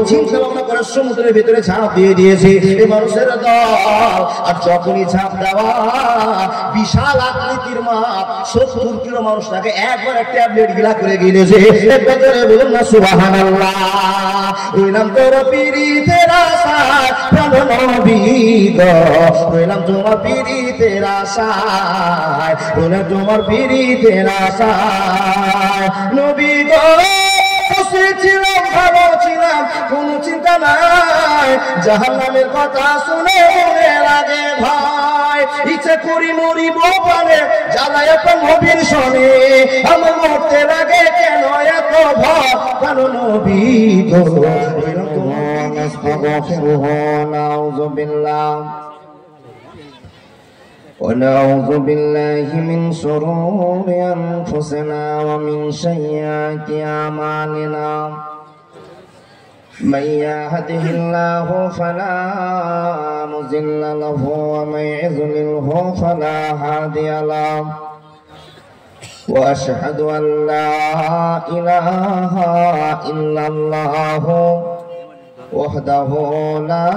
চিন্তা ভাবনা করে সমুদ্রের ভিতরে ঝাঁপ দিয়ে দিয়েছে এই মানুষের দল। আর যখনই ঝাঁপ দেওয়া বিশাল আকৃতির মাপ 70 কিলো মানুষটাকে একবার ট্যাবলেট গিলা করে গিলেছে। একবারে বলুন না সুবহানাল্লাহ। রইলাম তোর পীড়িতের আশায় প্রাণ নবী গো, রইলাম তোমার পীড়িতের আশায়, রইলাম তোমার পীড়িতের আশায় নবী গো। ছিলাম ভালো ছিলাম কোনো চিন্তা নাই, জাহান্নামের কথা শুনে মনে লাগে ভাই। ইচ্ছে করি মরিব পারে জ্বালায় একটা নবীর সনে, আমার মরতে লাগে কেন এত ভয় কেন নবী গো। ونعوذ بالله من شرور أنفسنا ومن سيئات أعمالنا، من يهده الله فلا مضل له ومن يضلله فلا هادي له، وأشهد أن لا إله إلا الله وحده لا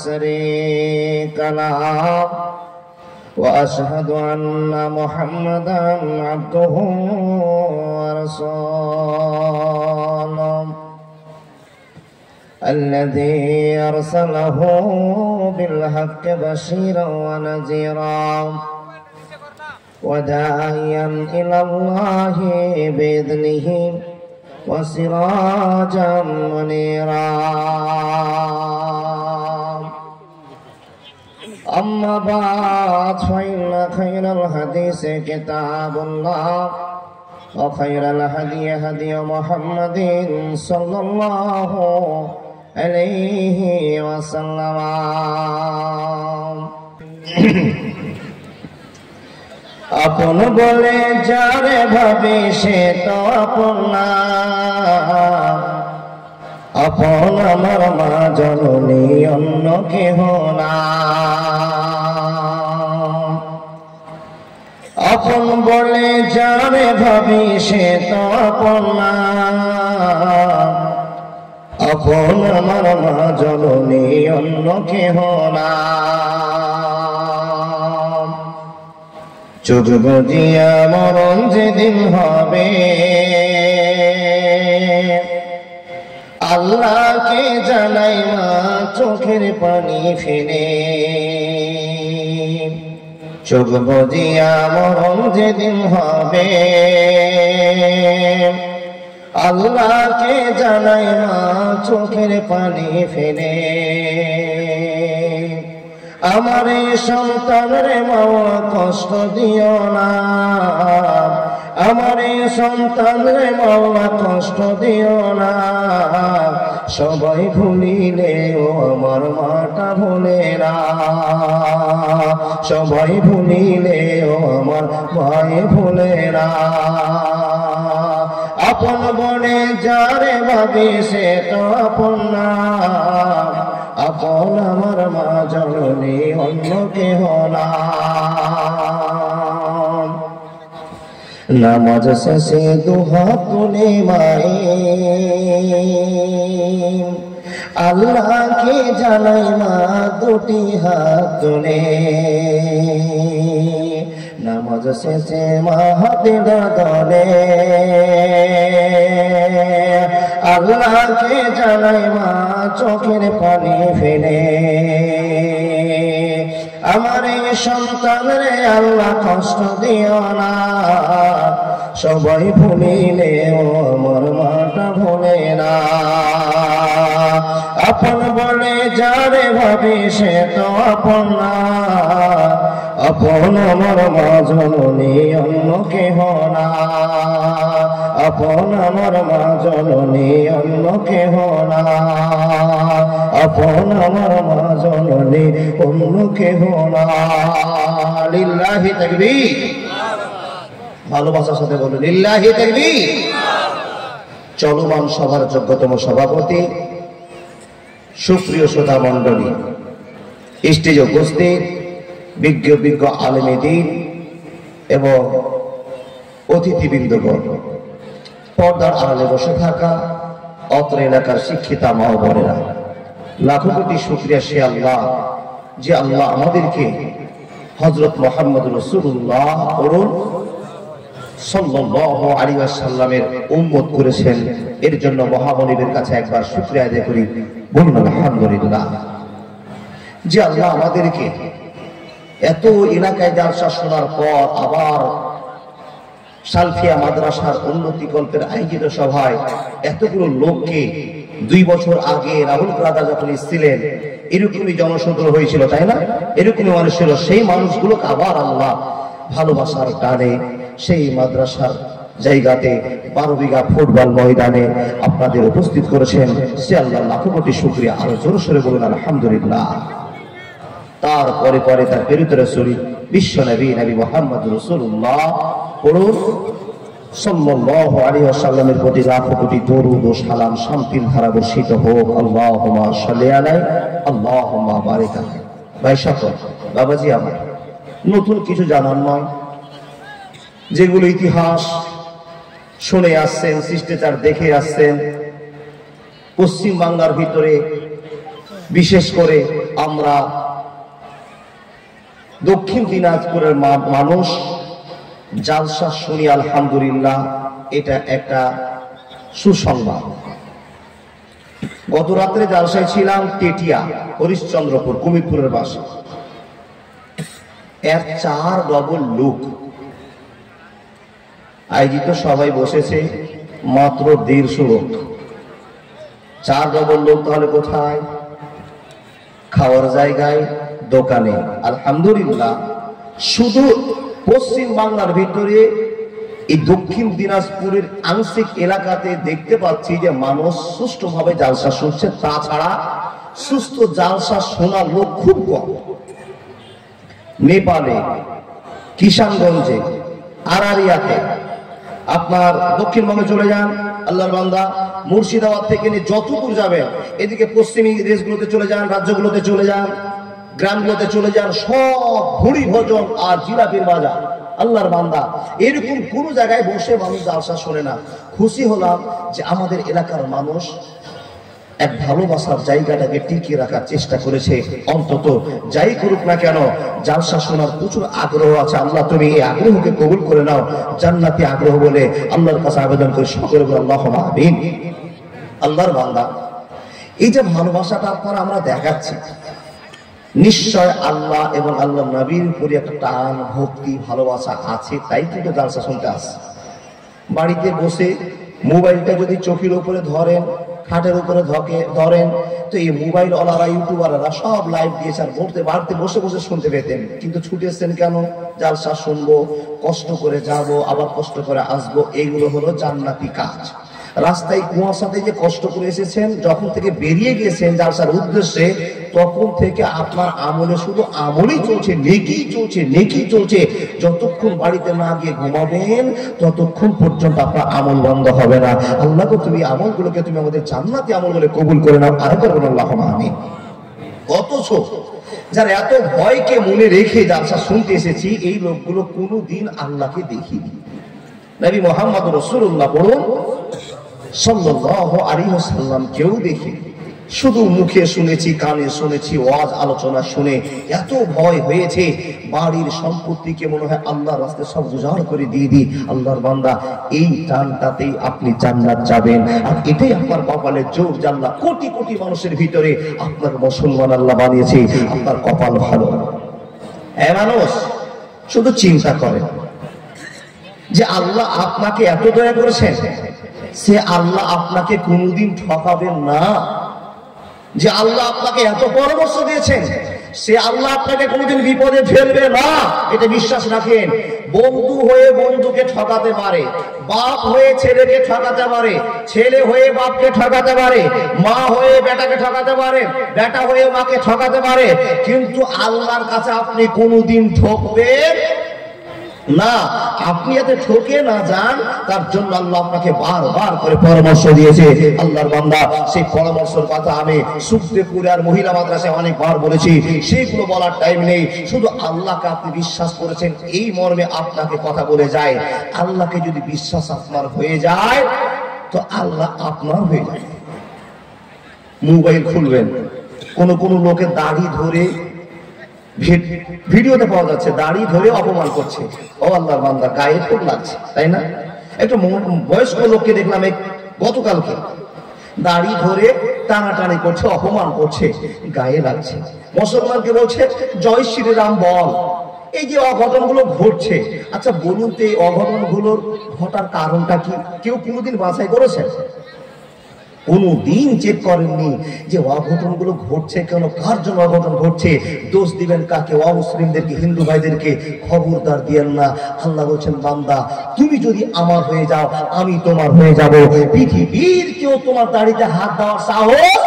شريك له، وأشهد أن محمدا عبده ورسوله الذي أرسله بالحق بشيرا ونذيرا وداعيا إلى الله بإذنه وسراجا منيرا. أما بعد فإن خير الحديث كتاب الله وخير الهدي هدي محمد صلى الله عليه وسلم. আপন বলে যারে ভাবে সে তো আপন না, আপন আমার মা জননী অন্য কেহ না। আপন বলে যারে ভাবে সে তো আপন না, আপন আমার মা জননী অন্য কেহ না। চোখ বুজিয়া মরণ যেদিন হবে আল্লাহকে জানাই মা চোখের পানি ফেলে। চোখ বুজিয়া মরণ যেদিন হবে আল্লাহকে জানাই মা চোখের পানি ফেলে। আমার এই সন্তানের মাওয়া কষ্ট দিও না, আমার এই সন্তানের মাওয়া কষ্ট দিও না। সবাই ভুলিলেও আমার মাটা ভুলে না, সবাই ভুলিলেও আমার ভাই ভুলে না। আপন বনে যারে ভাবি সে তো আপন না, আপন আমার মা জননী অন্য কেহ না। নামাজ শেষে দুহাত তুলে মায়ের আল্লাহকে জানাই মা দুটি হাত তুলে। নামাজ শেষে মা হাতের দলে আল্লাহকে জানাই মা চোখের পানি ফেলে। আমার এই সন্তানরে আল্লাহ কষ্ট দিও না, সবাই ভুলিলেও আমার মাটা ভুলে না। আপন বলে যারে ভাবি সে তো আপন না, আপন আমার মা জননী অন্য কেহ না, আপন আমার মা জননী অন্য কেহ না, আপন আমার মা জননী অন্য কেহ না। লিল্লাহি তাকবীর। ভালোবাসার সাথে বলুন লিল্লাহি তাকবীর। চলমান সভার যোগ্যতম সভাপতি, সুপ্রিয় শ্রোতা মণ্ডলী, স্টেজে উপস্থিত বিজ্ঞ বিজ্ঞ আলেমে দ্বীন এবং অতিথিবৃন্দগণ, পর্দার আড়ালে বসে থাকা অত্র এলাকার শিক্ষিতা মা ও বোনেরা, লাখো কোটি শুকরিয়া সে আল্লাহ যে আল্লাহ আমাদেরকে হযরত মুহাম্মদ রাসূলুল্লাহ সাল্লাল্লাহু আলাইহি ওয়াসাল্লামের উম্মত করেছেন। এর জন্য মহামনিবের কাছে একবার শুকরিয়া আদায় করি, বলুন আলহামদুলিল্লাহ। যে আল্লাহ আমাদেরকে এত এলাকায় জালসা শোনার পর আবার সালফিয়া মাদ্রাসার উন্নতি কল্পের আয়োজিত সভায় এতগুলো লোককে 2 বছর আগে রাহুল ব্রাদার যখন ছিলেন এরকমই জনসংখ্যা হয়েছিল, তাই না? এরকমই মানুষ ছিল। সেই মানুষগুলোকে আবার আল্লাহ ভালোবাসার টানে সেই মাদ্রাসার জায়গাতে 12 বিঘা ফুটবল ময়দানে আপনাদের উপস্থিত করেছেন। সে আল্লাহ লাখো কোটি শুকরিয়া। আরো জোরে সোরে বলুন আলহামদুলিল্লাহ। তারপরে পরে তার প্রেরিত রাসূল বিশ্ব নবী মুহাম্মদ রাসূলুল্লাহ সাল্লাল্লাহু আলাইহি ওয়াসাল্লামের প্রতি লাখো কোটি দরুদ ও সালাম শান্তির ধারা বর্ষিত হোক। আল্লাহুম্মা সাল্লি আলাইহি আল্লাহুম্মা বারিক আলাইহি। ভাই সকল, বাবাজি আমার, নতুন কিছু জানার নয়, যেগুলো ইতিহাস শুনে আসছেন, শিষ্টাচার দেখে আসছেন। পশ্চিম বাংলার ভিতরে বিশেষ করে আমরা দক্ষিণ দিনাজপুরের মানুষ জালসা শুনি আলহামদুলিল্লাহ, এটা একটা সুসংবাদ। গত রাত্রে জালসায় ছিলাম টেটিয়া, হরিশ্চন্দ্রপুর, কুমিরপুরের বাসা। এর 4 ডবল লোক আয়োজিত সবাই বসেছে, মাত্র 150 লোক। 4 ডবল লোক তাহলে কোথায়? খাওয়ার জায়গায়, দোকানে। আলহামদুলিল্লাহ, শুধু পশ্চিম বাংলার ভিতরে এই দক্ষিণ দিনাজপুরের আংশিক এলাকাতে দেখতে পাচ্ছি যে মানুষ সুষ্ঠুভাবে জালসা শুনছে, তাছাড়া সুস্থ জালসা শোনার লোক খুব কম। নেপালে, কিষানগঞ্জে, আরারিয়াতে, আপনার দক্ষিণবঙ্গে চলে যান, আল্লাহর বান্দা মুর্শিদাবাদ থেকে নিয়ে যতদূর যাবেন, এদিকে পশ্চিমী দেশগুলোতে চলে যান, রাজ্যগুলোতে চলে যান, গ্রামগুলোতে চলে যান, সব ভুড়ি ভোজন আর জিলাপির বাজার। আল্লাহর বান্দা, এরকম কোন জায়গায় বসে মানুষ জালসা শোনে না। খুশি হলাম যে আমাদের এলাকার মানুষ এক ভালোবাসার জায়গাটাকে টিকিয়ে রাখার চেষ্টা করেছে। অন্তত যাই করুক না কেন, জালসা শোনার প্রচুর আগ্রহ আছে। আল্লাহ তুমি এই আগ্রহকে কবুল করে নাও, জান্নাতি আগ্রহ বলে আল্লাহর কাছে আবেদন করে সকলে বলে আল্লাহুম্মা আমিন। আল্লাহর বান্দা, এই যে ভালোবাসাটা আপনারা আমরা দেখাচ্ছি, নিশ্চয় আল্লাহ এবং আল্লাহ নবীর উপরে একটা টান, ভক্তি, ভালোবাসা আছে, তাই কিন্তু জালসা শুনতে আসে। বাড়িতে বসে মোবাইলটা যদি চোখের উপরে ধরেন, খাটের উপরে ধরেন, তো এই মোবাইল ওয়ালারা, ইউটিউবাররা সব লাইভ দিয়েছে, আর বাড়িতে বসে বসে শুনতে পেতেন। কিন্তু ছুটে এসছেন কেন? জালসা শুনবো, কষ্ট করে যাব, আবার কষ্ট করে আসবো। এইগুলো হলো জান্নাতি কাজ। রাস্তায় কুয়াশাতে যে কষ্ট করে এসেছেন, যখন থেকে বেরিয়ে গিয়েছেন জালসার উদ্দেশ্যে, তখন থেকে আপনার আমলে শুধু আমলই চলছে, নেকি চলছে, নেকি চলছে। যতক্ষণ বাড়িতে না গিয়ে ঘুমাবেন, ততক্ষণ পর্যন্ত আপনার আমল বন্ধ হবে না। আল্লাহ গো, তুমি আমলগুলোকে তুমি আমাদের জান্নাতি আমল বলে কবুল করে নাও। আরেকবার বলুন আল্লাহুম্মা আমিন। অথচ যারা এত ভয়কে মনে রেখে জালসা শুনতে এসেছি, এই লোকগুলো কোনোদিন আল্লাহকে দেখিনি। নবী মুহাম্মদ রাসূলুল্লাহ বলুন সাল্লাল্লাহু আলাইহি ওয়াসাল্লাম কেউ দেখি, শুধু মুখে শুনেছি, কানে শুনেছি, ওয়াজ আলোচনা শুনে এত ভয় হয়েছে, বাড়ির সম্পত্তিকে মনে হয় আল্লাহর রাস্তায় সব উজাড় করে দিয়ে দিই। আল্লাহর বান্দা, এই টানটাতেই আপনি জান্নাত যাবেন, আর এটাই আপনার কপালের জোর। জান্নাত কোটি কোটি মানুষের ভিতরে আপনার মুসলমান আল্লাহ বানিয়েছে, আপনার কপাল ভালো। মানুষ শুধু চিন্তা করে যে আল্লাহ আপনাকে এত দয়া করেছেন, সে আল্লাহ আপনাকে কোনোদিন ঠকাবেন না। যে আল্লাহ আপনাকে এত পরামর্শ দিয়েছেন, সে আল্লাহ আপনাকে কোনোদিন বিপদে ফেলবে না, এটা বিশ্বাস রাখেন। বন্ধু হয়ে বন্ধুকে ঠকাতে পারে, বাপ হয়ে ছেলেকে ঠকাতে পারে, ছেলে হয়ে বাপকে ঠকাতে পারে, মা হয়ে বেটাকে ঠকাতে পারে, বেটা হয়ে মাকে ঠকাতে পারে, কিন্তু আল্লাহর কাছে আপনি কোনোদিন ঠকবেন না। আপনি এতে ঠকে না যান, তার জন্য আল্লাহ আপনাকে বারবার করে পরামর্শ দিয়েছে। আল্লাহর বান্দা, সেই পরামর্শের কথা আমি সুখদেবপুরে আর মহিলা মাদ্রাসায় অনেকবার বলেছি, সেইগুলো বলার টাইম নেই। শুধু আল্লাহকে আপনি বিশ্বাস করেছেন, এই মর্মে আপনাকে কথা বলে যায়। আল্লাহকে যদি বিশ্বাস আপনার হয়ে যায়, তো আল্লাহ আপনার হয়ে যায়। মোবাইল খুলবেন, কোন কোন লোকের দাড়ি ধরে ভিডিওতে পাওয়া যাচ্ছে দাড়ি ধরে অপমান করছে। ও আল্লাহর বান্দা, গায়ে খুব লাগছে, তাই না? একটা বয়স্ক লোককে দেখলাম গতকালকে দাড়ি ধরে টানাটানি করছে, অপমান করছে, গায়ে লাগছে। মুসলমানকে বলছে জয় শ্রীরাম বল। এই যে অঘটনগুলো ঘটছে, আচ্ছা বলুন তো এই অঘটনগুলোর ঘটার কারণটা কি? কেউ কোনোদিন বাছাই করেছে? কোনদিন চেক করেননি যে অঘটনগুলো ঘটছে কেন, কার জন্য অঘটন ঘটছে? দোষ দিবেন কাকে? অমুসলিমদেরকে, হিন্দু ভাইদেরকে। খবরদার দিয়েন না। আল্লাহ বলছেন বান্দা তুমি যদি আমার হয়ে যাও আমি তোমার হয়ে যাব। পৃথিবীর কেউ তোমার দাড়িতে হাত দেওয়ার সাহস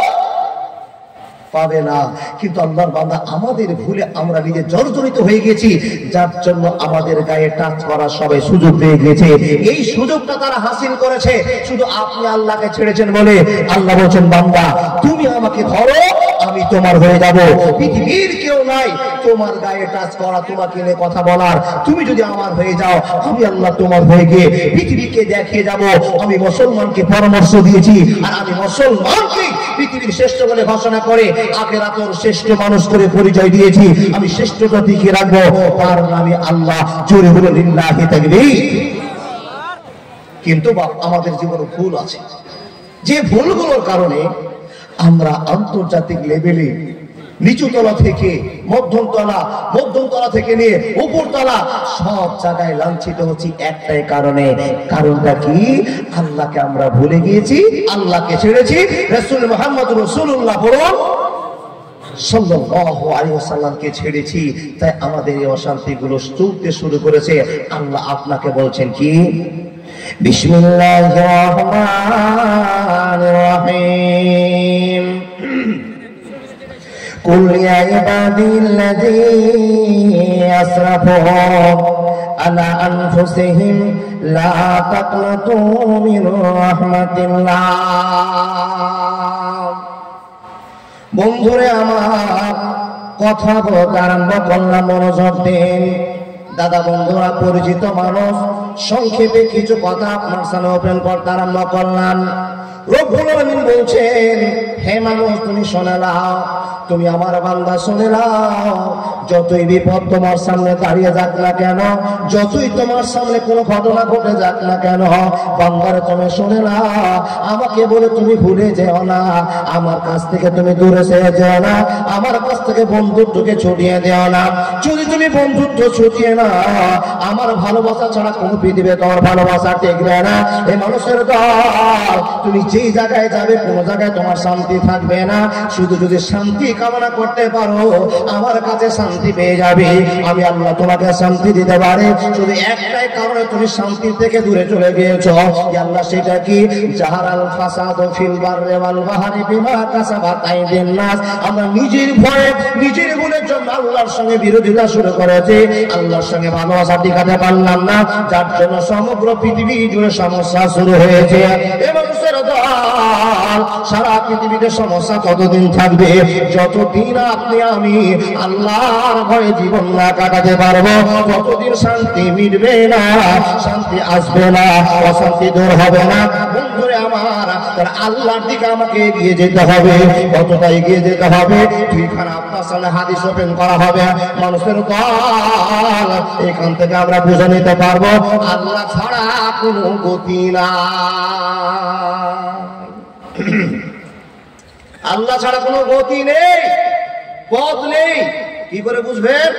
পাবে না। কিন্তু আল্লাহর বান্দা আমাদের ভুলে আমরা নিজে জর্জরিত হয়ে গেছি, যার জন্য আমাদের গায়ে টাচ করার সবাই সুযোগ পেয়ে গেছে। এই সুযোগটা তারা হাসিল করেছে শুধু আপনি আল্লাহকে ছেড়েছেন বলে। আল্লাহ বলছেন বান্দা তুমি আমাকে ধরো আমি তোমার হয়ে যাব। পৃথিবীর কেউ নাই তোমার গায়ে টাচ করা, তোমাকে নিয়ে কথা বলার। তুমি যদি আমার হয়ে যাও আমি আল্লাহ তোমার হয়ে গিয়ে পৃথিবীকে দেখিয়ে যাব আমি মুসলমানকে পরামর্শ দিয়েছি, আর আমি মুসলমানকে পৃথিবীর শ্রেষ্ঠ বলে ঘোষণা করে আখিরাতের শ্রেষ্ঠ মানুষ করে পরিচয় দিয়েছি। আমি শ্রেষ্ঠতা টিকিয়ে রাখবো, তার নামে আল্লাহ। জোরে বলে লিল্লাহি তাকবীর। কিন্তু আমাদের জীবনে ভুল আছে, যে ভুলগুলোর কারণে আমরা আন্তর্জাতিক লেভেলে নিচুতলা থেকে মধ্যমতলা থেকে নিয়ে উপরতলা সব জায়গায় লাঞ্ছিত হচ্ছি একটাই কারণে। কারণটা কি? আল্লাহকে আমরা ভুলে গিয়েছি, আল্লাহকে ছেড়েছি। রাসূল মুহাম্মদ রাসূলুল্লাহ বলুন সাল্লাল্লাহু আলাইহি ওয়াসাল্লামকে ছেড়েছি, তাই আমাদের এই অশান্তিগুলো চলতে শুরু করেছে। আল্লাহ আপনাকে বলছেন কি? বিসমিল্লাহির রহমানির রহিম। কুল ইয়া ইবাদিল্লাযীনা আসরাফু আলা আনফুসিহিম লা তাকনাতু মিন রাহমাতিল্লাহ। বন্ধুরে আমার, কথা বলতে আরম্ভ করলাম, মনোযোগ দিন। দাদা বন্ধুরা, পরিচিত মানুষ, সংক্ষেপে কিছু কথা আপনার সামনে ওপেন করতে আরম্ভ করলাম। রব্বুল আলামিন বলছেন, হে মানুষ তুমি শুনে নাও, তুমি আমার বান্দা শুনে নাও। যতই বিপদ তোমার সামনে দাঁড়িয়ে যাক না কেন, যতই তোমার সামনে কোনো ঘটনা ঘটে যাক না কেন, বান্দারে তুমি শুনে নাও, আমাকে বলে তুমি ভুলে যেও না, আমার কাছ থেকে তুমি দূরে সরে যেও না, আমার কাছ থেকে বন্ধুত্বকে ছুটিয়ে দেও না। যদি তুমি বন্ধুত্ব ছুটিয়ে না, আমার ভালোবাসা ছাড়া কোনো পৃথিবীতে তোমার ভালোবাসা টেকবে না। এই মানুষের দল, তুমি যেই জায়গায় যাবে কোনো জায়গায় তোমার শান্তি থাকবে না। শুধু যদি শান্তি কামনা করতে পারো আমার কাছে শান্তি পেয়ে যাবে। আমি আল্লাহ তোমাকে শান্তি দিতে পারি, শুধু একটাই কারণে তুমি শান্তি থেকে দূরে চলে গিয়েছো। আল্লাহ সেটা কি? জাহারাল ফাসাদু ফিল বাররি ওয়াল বাহরি বিমা কাসাবাত আইদিন নাস। আমরা নিজের ভয়ে নিজের গুণের জন্য আল্লাহর সঙ্গে বিরোধিতা শুরু করেছি, আল্লাহর সঙ্গে ভালোবাসা দেখাতে পারলাম না, যার জন্য সমগ্র পৃথিবী জুড়ে সমস্যা শুরু হয়েছে। এবং সারা পৃথিবীতে সমস্যা কতদিন থাকবে? যতদিন আপনি আমি আল্লাহর ভয়ে জীবন না কাটাতে পারবো ততদিন শান্তি মিটবে না, শান্তি আসবে না, অশান্তি দূর হবে না। বন্ধুরে আমার, তার আল্লাহর দিকে আমাকে এগিয়ে যেতে হবে। কতটা এগিয়ে যেতে হবে? দুইখানা আপনার সামনে হাদিস ওপেন করা হবে। মানুষের দল, এখান থেকে আমরা বুঝে নিতে পারবো আল্লাহ ছাড়া কোনো গতি না, আল্লাহ ছাড়া কোনো গতি নেই, পথ নেই। কি করে বুঝবেন?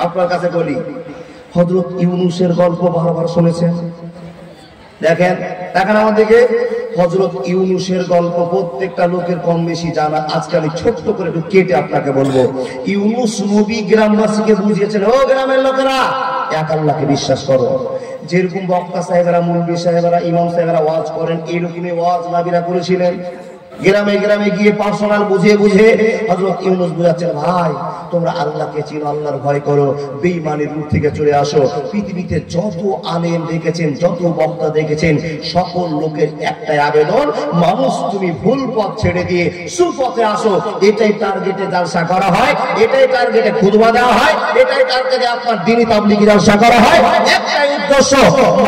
আপনার কাছে বলি, হযরত ইউনূসের গল্প বারবার শুনেছেন। দেখেন আমার দিকে, হযরত ইউনূসের গল্প প্রত্যেকটা লোকের কম বেশি জানা। আজকে আমি ছোট্ট করে একটু কেটে আপনাকে বলবো। ইউনূস নবী গ্রামবাসীকে বুঝিয়েছেন, ও গ্রামের লোকেরা, এক আল্লাহকে বিশ্বাস করো। যেরকম বক্তা সাহেবেরা, মুলবি সাহেবেরা, ইমাম সাহেবেরা ওয়াজ করেন, এইরকমই ওয়াজ নবীরা করেছিলেন। গ্রামে গ্রামে গিয়ে পার্সোনাল বুঝিয়ে বুঝে হযরত ইউনূস বুঝাচ্ছেন, ভাই তোমরা আল্লাহকে চিনো, আল্লাহর ভয় করো, বেঈমানের রূপ থেকে চলে আসো। পৃথিবীতে যত আলেম দেখেছেন, যত বক্তা দেখেছেন, সকল লোকের একটাই আবেদন, মানুষ তুমি ভুল পথ ছেড়ে দিয়ে সুপথে আসো। এটাই টার্গেটে জালসা করা হয়, এটাই টার্গেটে খুতবা দেওয়া হয়, এটাই টার্গেটে আপনার দ্বীনি তাবলীগী জালসা করা হয়। একটাই উদ্দেশ্য,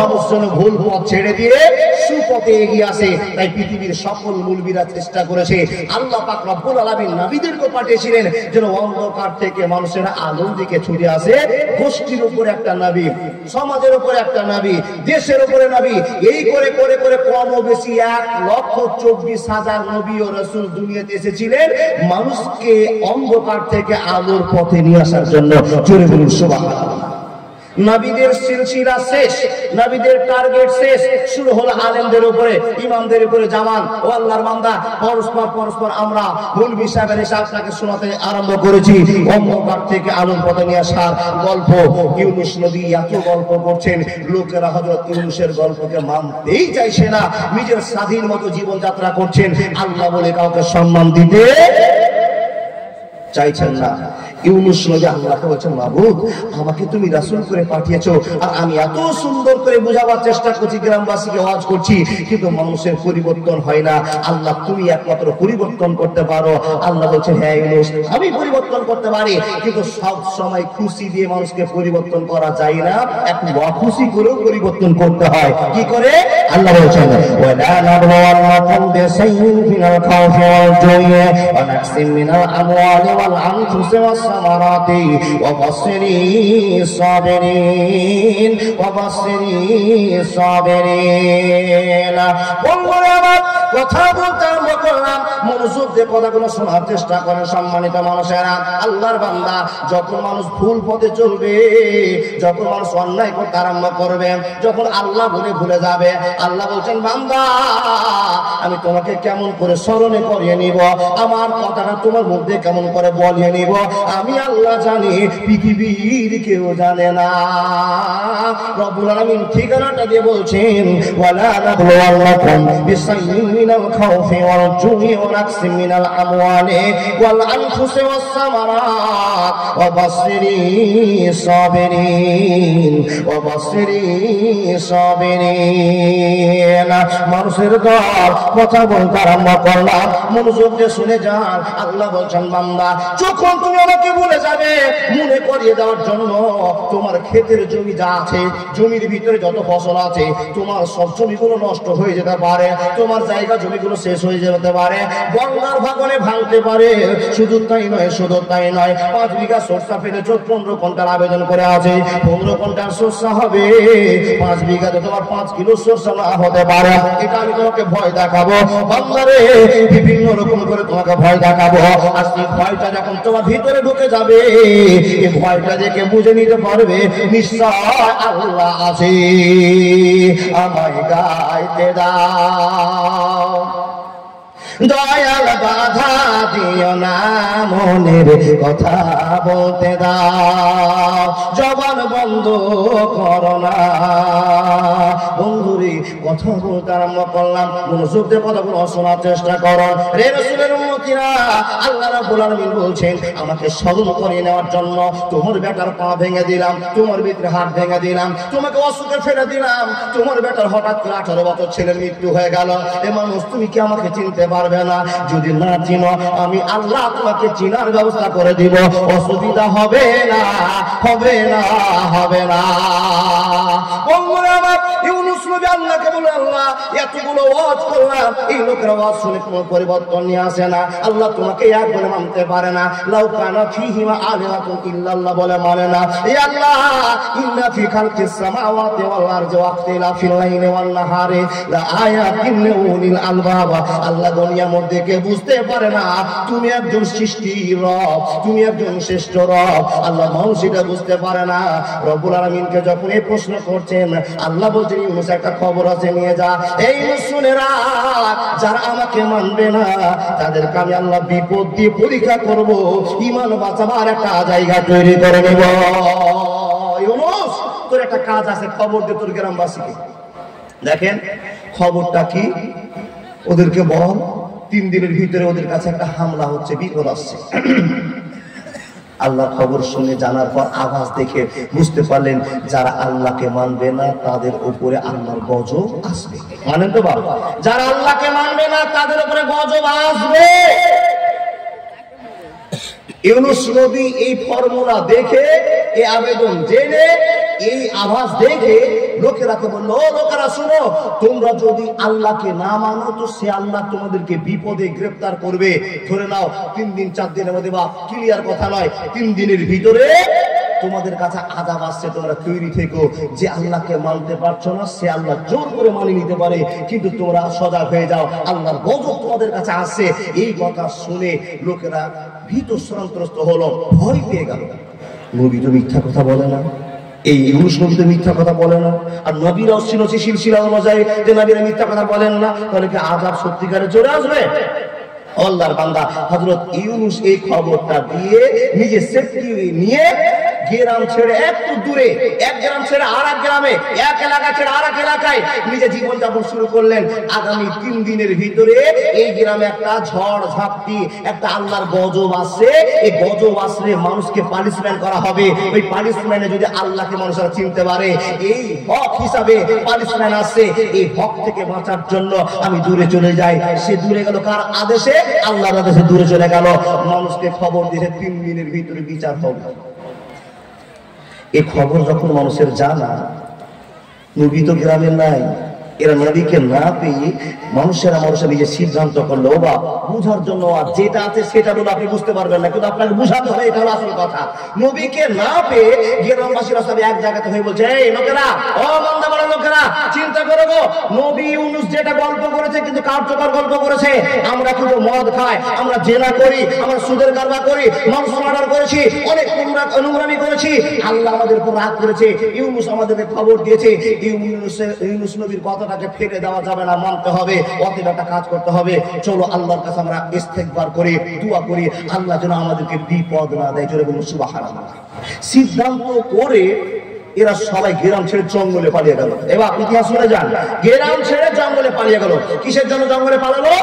মানুষ যেন ভুল পথ ছেড়ে দিয়ে সুপথে এগিয়ে আসে। তাই পৃথিবীর সকল মুলবিরা চেষ্টা করেছে। আল্লাহ পাক রব্বুল আলামিন নবীদেরকে পাঠিয়েছিলেন যেন অন্ধকার থেকে মানুষের আলোর দিকে ছুটে আসে। গোষ্ঠীর উপরে একটা নবী, সমাজের উপরে একটা নবী, দেশের উপরে নবী, এই করে করে করে কম ও বেশি 1,24,000 নবী ও রাসূল দুনিয়াতে এসেছিলেন মানুষকে অন্ধকার থেকে আলোর পথে নিয়ে আসার জন্য। জোরে বলুন সুবহানাল্লাহ। নবীদের সিলসিলা শেষ, নবীদের টার্গেট শেষ, শুরু হলো আলেমদের উপরে, ইমামদের উপরে। জামান ও আল্লাহর বান্দা, পরস্পর আমরা মূল বিষয়ের আপনাকে শোনাতে আরম্ভ করেছি অন্ধকার থেকে আলোর পথে নিয়ে আসার গল্প। ইউনূস নবী এত গল্প করছেন, লোকেরা হযরত ইউনূসের গল্পকে মানতেই চাইছে না, নিজের স্বাধীন মতো জীবনযাত্রা করছেন, আল্লাহ বলে কাউকে সম্মান দিতে চাইছেন না। ইউনূস নবী আল্লাহকে বলছেন, মাবুদ আমাকে তুমি রাসূল করে পাঠিয়েছো, আর আমি এত সুন্দর করে বোঝাবার চেষ্টা করছি, গ্রামবাসীকে ওয়াজ করছি, কিন্তু মানুষের পরিবর্তন হয় না। আল্লাহ তুমি একমাত্র পরিবর্তন করতে পারো। আল্লাহ বলছেন, হ্যাঁ ইউনূস আমি পরিবর্তন করতে পারি, কিন্তু সব সময় খুশি দিয়ে মানুষকে পরিবর্তন করা যায় না, একটু অখুশি করেও পরিবর্তন করতে হয়। কি করে? আল্লাহ বলছেন, ওয়ালা নাবলুওয়ান্নাকুম বিশাইইন মিনাল খাউফি ওয়াল জুই ওয়া নাকসিম মিনাল আমওয়ালি ওয়াল আনফুসি ওয়াস সামারাতি ওয়া বাশশিরিস সাবিরিন ওয়া বাশশিরিস সাবিরিন। বন্ধুরা আমার, কথা বলতে আরম্ভ করলাম, মনোযোগ দিয়ে কথাগুলো শোনার চেষ্টা করেন সম্মানিত মানুষেরা। আল্লাহর বান্দা, যখন মানুষ ভুল পথে চলবে, যখন মানুষ অন্যায় করতে আরম্ভ করবে, যখন আল্লাহ বলে ভুলে যাবে, আল্লাহ বলছেন, বান্দা আমি তোমাকে কেমন করে স্মরণে করিয়ে নিব, আমার কথাটা তোমার মধ্যে কেমন করে বলিয়ে নিব, আমি আল্লাহ জানি, পৃথিবীর কেউ জানে না। রব্বুল আলামিন ঠিকানাটা দিয়ে বলছেন, ওয়ালা নাবলুওয়ান্নাকুম বিশাইইন মিনাল খাউফি ওয়াল জুই ওয়া নাকসিম মিনাল আমওয়ালি ওয়াল আনফুসি ওয়াস সামারাত ওয়া বাশশিরিস সাবিরিন ওয়া বাশশিরিস সাবিরিন। মানুষের দল, কথা বলতে আরম্ভ করলাম, মনোযোগ দিয়ে শুনে যান। আল্লাহ বলছেন, বান্দা যখন তুমি আমাকে ভুলে যাবে, মনে করিয়ে দেওয়ার জন্য তোমার ক্ষেতের জমি যা আছে, জমির ভিতরে যত ফসল আছে, তোমার সব জমিগুলো নষ্ট হয়ে যেতে পারে, তোমার জায়গা জমিগুলো শেষ হয়ে যেতে পারে, বন্যার ভাগনে ভাঙতে পারে। শুধু তাই নয়, 5 বিঘা সরষা ফেলেছ, 15 কুইন্টাল আবেদন করে আছে, 15 কুইন্টাল সরষা হবে, 5 বিঘাতে তোমার 5 কিলো সরষা না হতে পারে। এটা আমি তোমাকে ভয় দেখাবো বান্দারে, বিভিন্ন রকম করে তোমাকে ভয় দেখাবো। আজকে ভয়টা যখন তোমার ভিতরে ঢুকে যাবে, এই ভয়টা দেখে বুঝে নিতে পারবে নিশ্চয় আল্লাহ আছে। আমায় গাইতে দাও, দয়াল বাধা দিও না, মনের কথা বলতে দাও, জবান বন্ধ করো না। বন্ধুরে, কথা বলতে আরম্ভ করলাম, মনোযোগ দিয়ে কথাগুলো শোনার চেষ্টা করো। রে রাসূলের উম্মতিরা, আল্লাহ রাব্বুল আলামিন বলছেন, আমাকে স্মরণ করে নেওয়ার জন্য তোমার বেটার পা ভেঙে দিলাম, তোমার ভিতরে হাত ভেঙে দিলাম, তোমাকে অসুখে ফেলে দিলাম, তোমার বেটার হঠাৎ করে 18 বছর ছেলের মৃত্যু হয়ে গেল। এ মানুষ, তুমি কি আমাকে চিনতে পারবে না? যদি না চিনো, আমি আল্লাহ তোমাকে চিনার ব্যবস্থা করে দিব, অসুবিধা হবে না, হবে না, হবে না। বন্ধুরা আমার, ইউনূস নবী আল্লাহকে বলে, আল্লাহ এতগুলো ওয়াজ করলাম, এই লোকেরা ওয়াজ শুনে কোনো পরিবর্তন নিয়ে আসে না, আল্লাহ তোমাকে এক বলে মানতে পারে না। লাউ কানা ফীহিমা আলিহাতুন ইল্লাল্লাহ বলে মানে না। এ আল্লাহ, ইন্না ফী খালকিস সামাওয়াতি ওয়াল আরদি ওয়া ইখতিলাফিল লাইলি ওয়ান নাহারি লা আয়াতিন লিউলিল আলবাব। আল্লাহ দুনিয়ার মধ্যে কে বুঝতে পারে না তুমি একজন সৃষ্টির রব, তুমি একজন শ্রেষ্ঠ রব। আল্লাহ মানুষ এটা বুঝতে পারে না। রব্বুল আলামিনকে যখন এই প্রশ্ন করছেন, আল্লাহ বলছেন, ইউনূস একটা খবর আছে, নিয়ে যা। এই শুনেরা, যারা আমাকে মানবে না তাদেরকে আমি আল্লাহ বিপদ দিয়ে পরীক্ষা করব, ঈমান বাঁচাবার একটা জায়গা তৈরি করে নেব। ইউনূস, তোর একটা কাজ আছে, খবর দে তোর গ্রামবাসীকে। দেখেন খবরটা কি, ওদেরকে বল 3 দিনের ভিতরে ওদের কাছে একটা হামলা হচ্ছে, বিপদ আসছে। আল্লাহ খবর শুনে জানার পর আওয়াজ দেখে বুঝতে পারলেন, যারা আল্লাহকে মানবে না তাদের উপরে আল্লাহর গজব আসবে। মানেন তো বাবা? যারা আল্লাহকে মানবে না তাদের উপরে গজব আসবে। ইউনূস নবী এই ফর্মুলা দেখে, এই আবেদন জেনে এই আওয়াজ দেখে লোকেরাকে বললো, লোকেরা শুনো, তোমরা যদি আল্লাহকে না মানো তো সে আল্লাহ তোমাদেরকে বিপদে গ্রেফতার করবে। ধরে নাও 3 দিন 4 দিনের মধ্যে, বা ক্লিয়ার কথা নয়, 3 দিনের ভিতরে তোমাদের কাছে আযাব আসছে, তোমরা তৈরি থেকো। যে আল্লাহকে মানতে পারছো না সে আল্লাহ জোর করে মানিয়ে নিতে পারে, কিন্তু তোমরা সজাগ হয়ে যাও, আল্লাহর গজব তোমাদের কাছে আসছে। এই কথা শুনে লোকেরা ভীত সন্ত্রস্ত হলো, ভয় পেয়ে গেল। নবী তো মিথ্যা কথা বলে না, এই ইউনুস নবী তো মিথ্যা কথা বলে না, আর নবীরাও ছিল সিলসিলা অনুযায়ী যে নবীরা মিথ্যা কথা বলেন না, তাহলে কি আযাব সত্যিকারে চলে আসবে? আল্লাহর বান্দা হযরত ইউনুস এই খবরটা দিয়ে নিজে সেফটি নিয়ে গ্রাম ছেড়ে একটু দূরে, এক গ্রাম ছেড়ে আর এক গ্রামে, এক এলাকা ছেড়ে আর এক এলাকায় নিজে জীবন যাপন শুরু করলেন। আগামী 3 দিনের ভিতরে এই গ্রামে একটা ঝড় ঝাপটি, একটা আল্লাহর গজব আসছে। এই গজব আসলে মানুষকে পানিশমেন্ট করা হবে। ওই পানিশমেন্টে যদি আল্লাহকে মানুষরা চিনতে পারে, এই হক হিসাবে পানিশমেন্ট আসছে। এই হক থেকে বাঁচার জন্য আমি দূরে চলে যাই। সে দূরে গেল কার আদেশে? আল্লাহর আদেশে দূরে চলে গেল। মানুষকে খবর দিয়েছে 3 দিনের ভিতরে বিচার হবে। এই খবর যখন মানুষের জানা, নবী তো গ্রামে নাই, এরা নবীকে না পেয়ে মানুষেরা নিজে সিদ্ধান্ত করলো, ও বা বুঝার জন্য আর যেটা আছে সেটা বলে আপনি বুঝতে পারবেন না, কিন্তু আপনাকে বুঝাতে হবে, এটা হলো আসল কথা। নবীকে না পেয়ে গ্রামবাসীরা সব এক জায়গাতে হয়ে বলছে, এই লোকেরা, ও বান্দা বড় লোকেরা, চিন্তা করো গো, নবী ইউনুস যেটা গল্প করেছে কিন্তু কার্যকর গল্প করেছে। আমরা কিন্তু মদ খাই, আমরা জেনা করি, আমরা সুদের কারবার করি, মাংস মার্ডার করেছি, অনেক নোংরামি করেছি, আল্লাহ আমাদের উপর রাগ করেছে। ইউনুস আমাদেরকে খবর দিয়েছে, ইউনুস নবীর কথাটাকে ফেলে দেওয়া যাবে না, মানতে হবে, অতএব একটা কাজ করতে হবে। চলো আল্লাহর কাছে আমরা ইস্তেগফার করি, দোয়া করি, আল্লাহ যেন আমাদেরকে বিপদ না দেয়। জোরে বলুন সুবহানাল্লাহ। সিদ্ধান্ত করে এরা সবাই গ্রাম ছেড়ে জঙ্গলে পালিয়ে গেল। এবার ইতিহাস শুনে যান, গ্রাম ছেড়ে জঙ্গলে পালিয়ে গেল। কিসের জন্য জঙ্গলে পালালো?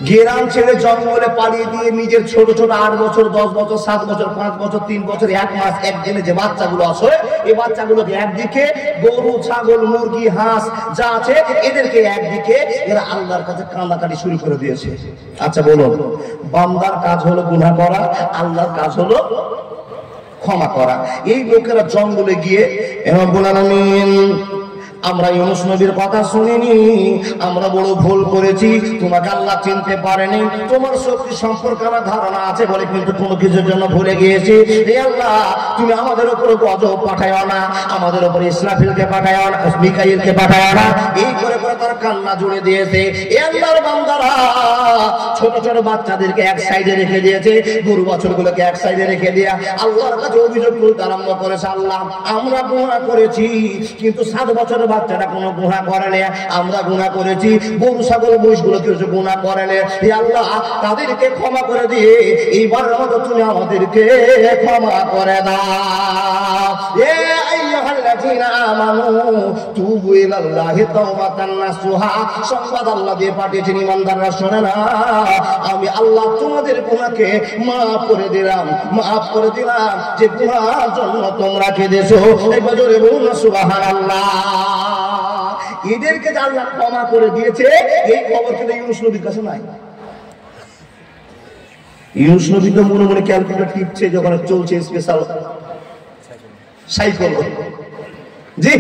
গ্রাম ছেড়ে জঙ্গলে পালিয়ে দিয়ে নিজের ছোট ছোট 8 বছর, 10 বছর, 7 বছর, 5 বছর, 3 বছর, 1 মাস, 1 দিনে যে বাচ্চাগুলো আছে, এই বাচ্চাগুলোকে একদিকে, গরু, ছাগল, মুরগি, হাঁস যা আছে এদেরকে একদিকে, এরা আল্লাহর কাছে কান্নাকাটি শুরু করে দিয়েছে। আচ্ছা বলুন, বান্দার কাজ হলো গুনাহ করা, আল্লাহর কাজ হলো ক্ষমা করা। এই লোকেরা জঙ্গলে গিয়ে, রব্বুল আলামিন, আমরা ইউনুস নবীর কথা শুনিনি, আমরা বড় ভুল করেছি, তোমাকে আল্লাহ চিনতে পারেনি, তোমার শক্তি সম্পর্কে আমার ধারণা আছে বলে কিন্তু কোনো কিছুর জন্য ভুলে গিয়েছি। হে আল্লাহ, তুমি আমাদের উপর গজব পাঠায়ো না, আমাদের উপর ইসরাফিলকে পাঠায়ো না, মিকাইলকে পাঠায়ো না। এই করে করে তার কান্না জুড়ে দিয়েছে। এ আল্লাহর বান্দারা ছোট ছোট বাচ্চাদেরকে এক সাইডে রেখে দিয়েছে, গরু বাছুরগুলোকে এক সাইডে রেখে দিয়ে আল্লাহর কাছে অভিযোগ তুলতে আরম্ভ করেছে, আল্লাহ আমরা গুনাহ করেছি, কিন্তু 7 বছরের বাচ্চাটা কোনো গুনাহ করে না, আমরা গুনাহ করেছি, গরু ছাগল মহিষগুলো কিছু গুনাহ করে না। হে আল্লাহ, তাদেরকে ক্ষমা করে দিয়ে এইবার তুমি আমাদেরকে ক্ষমা করে দাও। এ আইয়ুহাল্লাযীনা আমানু তুবু ইলাল্লাহি তাওবাতান নাসুহা, সংবাদ আল্লাহ দিয়ে পাঠিয়েছেন, ঈমানদাররা শোনে না, আমি আল্লাহ তোমাদের গুনাহকে মাফ করে দিলাম, মাফ করে দিলাম। যে গুনাহর জন্য তোমরা কেঁদেছো, একবার জোরে বলুন না সুবহানাল্লাহ। এদেরকে যে আল্লাহ ক্ষমা করে দিয়েছে, এই খবর কিন্তু ইউনুস নবীর কাছে নাই। ইউনুস নবী তো মনে মনে ক্যালকুলেটর টিপছে, যখন চলছে স্পেশাল সাইকেল, জি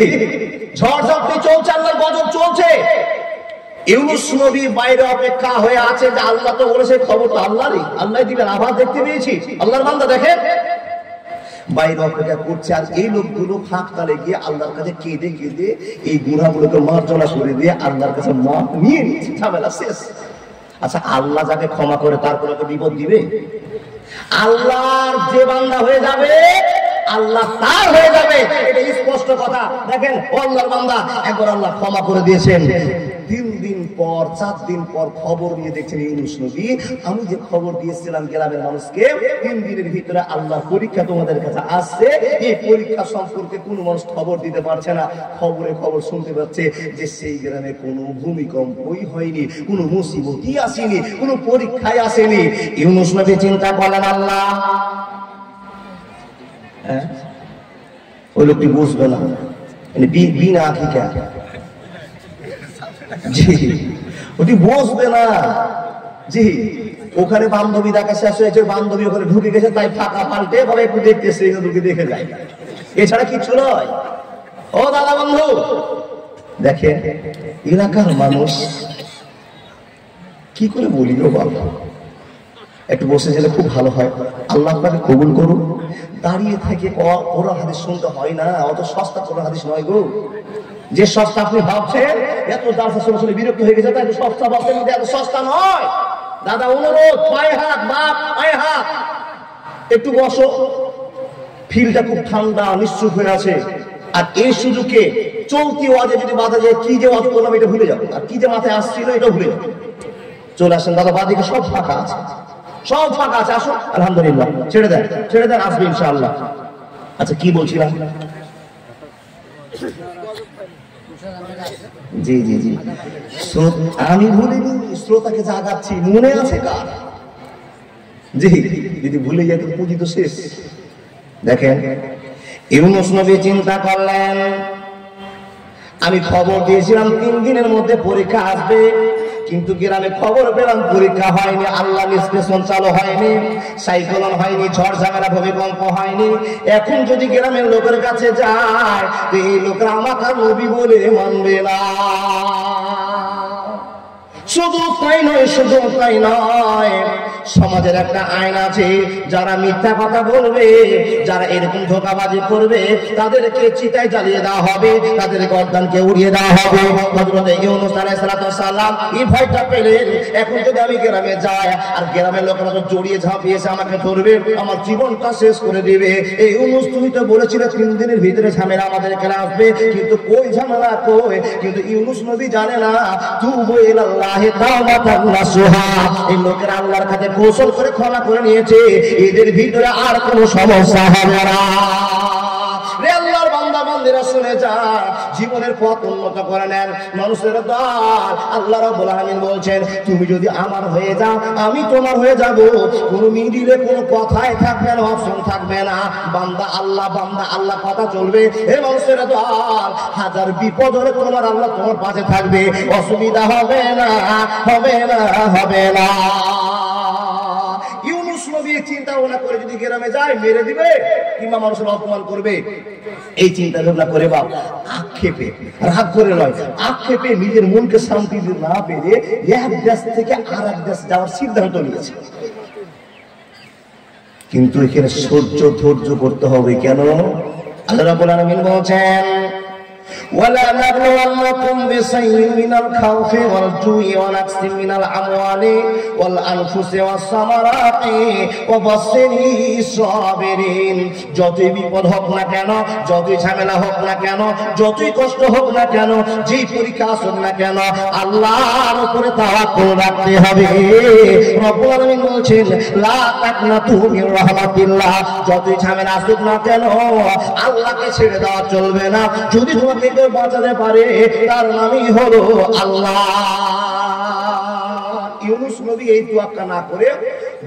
ঝড় ঝাপটি চলছে, আল্লাহর গজব চলছে। ইউনুস নবী বাইরে অপেক্ষা হয়ে আছে যে আল্লাহ তো বলেছে, খবর তো আল্লাহরই, আল্লাহ দিবেন। আবার দেখতে পেয়েছি আল্লাহর বান্দা দেখেন বাইরে অপেক্ষা করছে, আর এই লোকগুলো ফাঁক তালে গিয়ে আল্লাহর কাছে কেঁদে কেঁদে এই গুনাহগুলোকে মার্জনা করে দিয়ে আল্লাহর কাছে মাফ নিয়ে নিচ্ছে, ঝামেলা শেষ। আচ্ছা, আল্লাহ যাকে ক্ষমা করে তারপরে তো বিপদ দিবে? আল্লাহর যে বান্দা হয়ে যাবে আল্লাহ তার হয়ে যাবে, এটা স্পষ্ট কথা। দেখেন আল্লাহর বান্দা একবার আল্লাহ ক্ষমা করে দিয়েছেন, 3 দিন পর 4 দিন পর খবর নিয়ে দেখছেন ইউনুস নবী, আমি যে খবর দিয়েছিলাম গ্রামের মানুষকে 3 দিনের ভিতরে আল্লাহ পরীক্ষা তোমাদের কাছে আসছে, এই পরীক্ষা সম্পর্কে কোনো মানুষ খবর দিতে পারছে না। খবর শুনতে পাচ্ছে যে সেই গ্রামে কোনো ভূমিকম্পই হয়নি, কোনো মুসিবতই আসেনি, কোনো পরীক্ষায় আসেনি। ইউনুস নবী চিন্তা করলেন, আল্লাহ ওই লোকটি বুঝবে না, বিনা আকিকা, জি ওটি বুঝবে না, জি, ওখানে বান্ধবী দেখা শেষ হয়েছে, বান্ধবী ওখানে ঢুকে গেছে, তাই ফাঁকা পাল্টে ভাবে একটু দেখতেছে, ঢুকে দেখে যায়, এছাড়া কিছু নয়। ও দাদা বন্ধু দেখেন, এলাকার মানুষ কি করে বলি গো বাবা, একটু বসে গেলে খুব ভালো হয়। আল্লাহ আপনাকে কবুল করুন। দাঁড়িয়ে থেকে কোরআন হাদিস শুনতে হয় না, অত সস্তা কোরআন হাদিস নয় গো। যে সস্তা আপনি ভাবছেন, এত দার্সা শুনে শুনে বিরক্ত হয়ে গেছে, তাই সস্তা ভাবছেন, এত সস্তা নয়। দাদা অনুরোধ, পায়ে হাত, বাপ পায়ে হাত, একটু বসো। ফিলটা খুব ঠান্ডা, নিশ্চুপ হয়ে আছে। আর এই সুযোগে চলতি ওয়াজে যদি বাধা যায়, কি যে ওয়াজ করলাম এটা ভুলে যাবো, আর কি যে মাথায় আসছিল এটা ভুলে যাবো। চলে আসেন দাদা, বাদিকে সব ফাঁকা আছে, সব ফাঁকা আছে, আসো। আলহামদুলিল্লাহ, ছেড়ে দেন, ছেড়ে দেন, আসবে ইনশাআল্লাহ। আচ্ছা কি বলছিলাম? জি জি জি, আমি ভুলিনি, শ্রোতাকে জাগাচ্ছি, মনে আছে কার? জি, যদি ভুলে যায় তো পুঁজি তো শেষ। দেখেন, ইউনূস নবী চিন্তা করলেন, আমি খবর দিয়েছিলাম 3 দিনের মধ্যে পরীক্ষা আসবে, কিন্তু গ্রামে খবর পেলাম পরীক্ষা হয়নি, আল্লাহ নিষ্পেষণ চালু হয়নি, সাইক্লোন হয়নি, ঝড় ঝামেলা ভূমিকম্প হয়নি। এখন যদি গ্রামের লোকের কাছে যায়, তো এই লোকরা আমাকে নবী বলে মানবে না। শুধু তাই নয়, শুধু তাই নয়, সমাজের একটা আইন আছে, যারা মিথ্যা কথা বলবে, যারা এরকম ধোঁকাবাজি করবে, তাদেরকে চিতায় জ্বালিয়ে দেওয়া হবে, তাদের গর্দানকে উড়িয়ে দেওয়া হবে। হযরত ইউনূস আলাইহিস সালাম এই ভয়টা পেলেন, এখন যদি আমি গ্রামে যাই আর গ্রামের লোকেরা তো জড়িয়ে ঝাঁপিয়েছে, আমাকে ধরবে, আমার জীবনটা শেষ করে দিবে। এই ইউনূস, তুমি তো বলেছিলে 3 দিনের ভিতরে ঝামেলা আমাদের এখানে আসবে, কিন্তু কই ঝামেলা কই? কিন্তু ইউনূস নবী জানে না, তুবু ইলাল্লাহি তাওবাতান নাসুহা, এই লোকেরা আল্লাহর কাছে গোসল করে ক্ষমা করে নিয়েছে, এদের ভিতরে আর কোনো সমস্যা হবে না। রে আল্লাহর বান্দা বান্দিরা শুনে যা, জীবনের পথ উন্নত করে নেন, মানুষের দল। আল্লাহ রাব্বুল আলামিন বলছেন, তুমি যদি আমার হয়ে যাও, আমি তোমার হয়ে যাব। কোনো মিডিলে কোনো কথাই থাকবে না, অপশন থাকবে না। বান্দা আল্লাহ, বান্দা আল্লাহ কথা চলবে। হে মানুষের দল, হাজার বিপদ হলে তোমার আল্লাহ তোমার পাশে থাকবে, অসুবিধা হবে না, হবে না, হবে না। ইউনূস নবী চিন্তা ভাবনা করে যদি গ্রামে যায়, মেরে দিবে কিংবা মানুষের অপমান করবে, এই চিন্তা ভাবনা করে বাপ আক্ষেপে, রাগ করে নয়, আক্ষেপে নিজের মনকে শান্তি না পেয়ে এক দেশ থেকে আর এক দেশ যাওয়ার সিদ্ধান্ত নিয়েছে। কিন্তু এখানে ধৈর্য করতে হবে। কেন? আল্লাহ রাব্বুল আলামিন বলছেন, ولا نبلونكم بشيء من الخوف والجوع ونقص من الأموال والأنفس والثمرات وبشر الصابرين। যতই বিপদ হোক না কেন, যতই ঝামেলা হোক না কেন, যতই কষ্ট হোক না কেন, যেই পরীক্ষা আসুক না কেন, আল্লাহর উপরে তাওয়াক্কুল রাখতে হবে। রব্বুল আলামিন বলছেন, লা তাকনাতু মির রাহমাতিল্লাহ, যতই ঝামেলা আসুক না কেন, আল্লাহকে ছেড়ে দেওয়া চলবে না। যদি তোমাকে বাঁচাতে পারে, তার নামই হলো আল্লাহ। ইউনূস নবী এই তোয়াক্কা না করে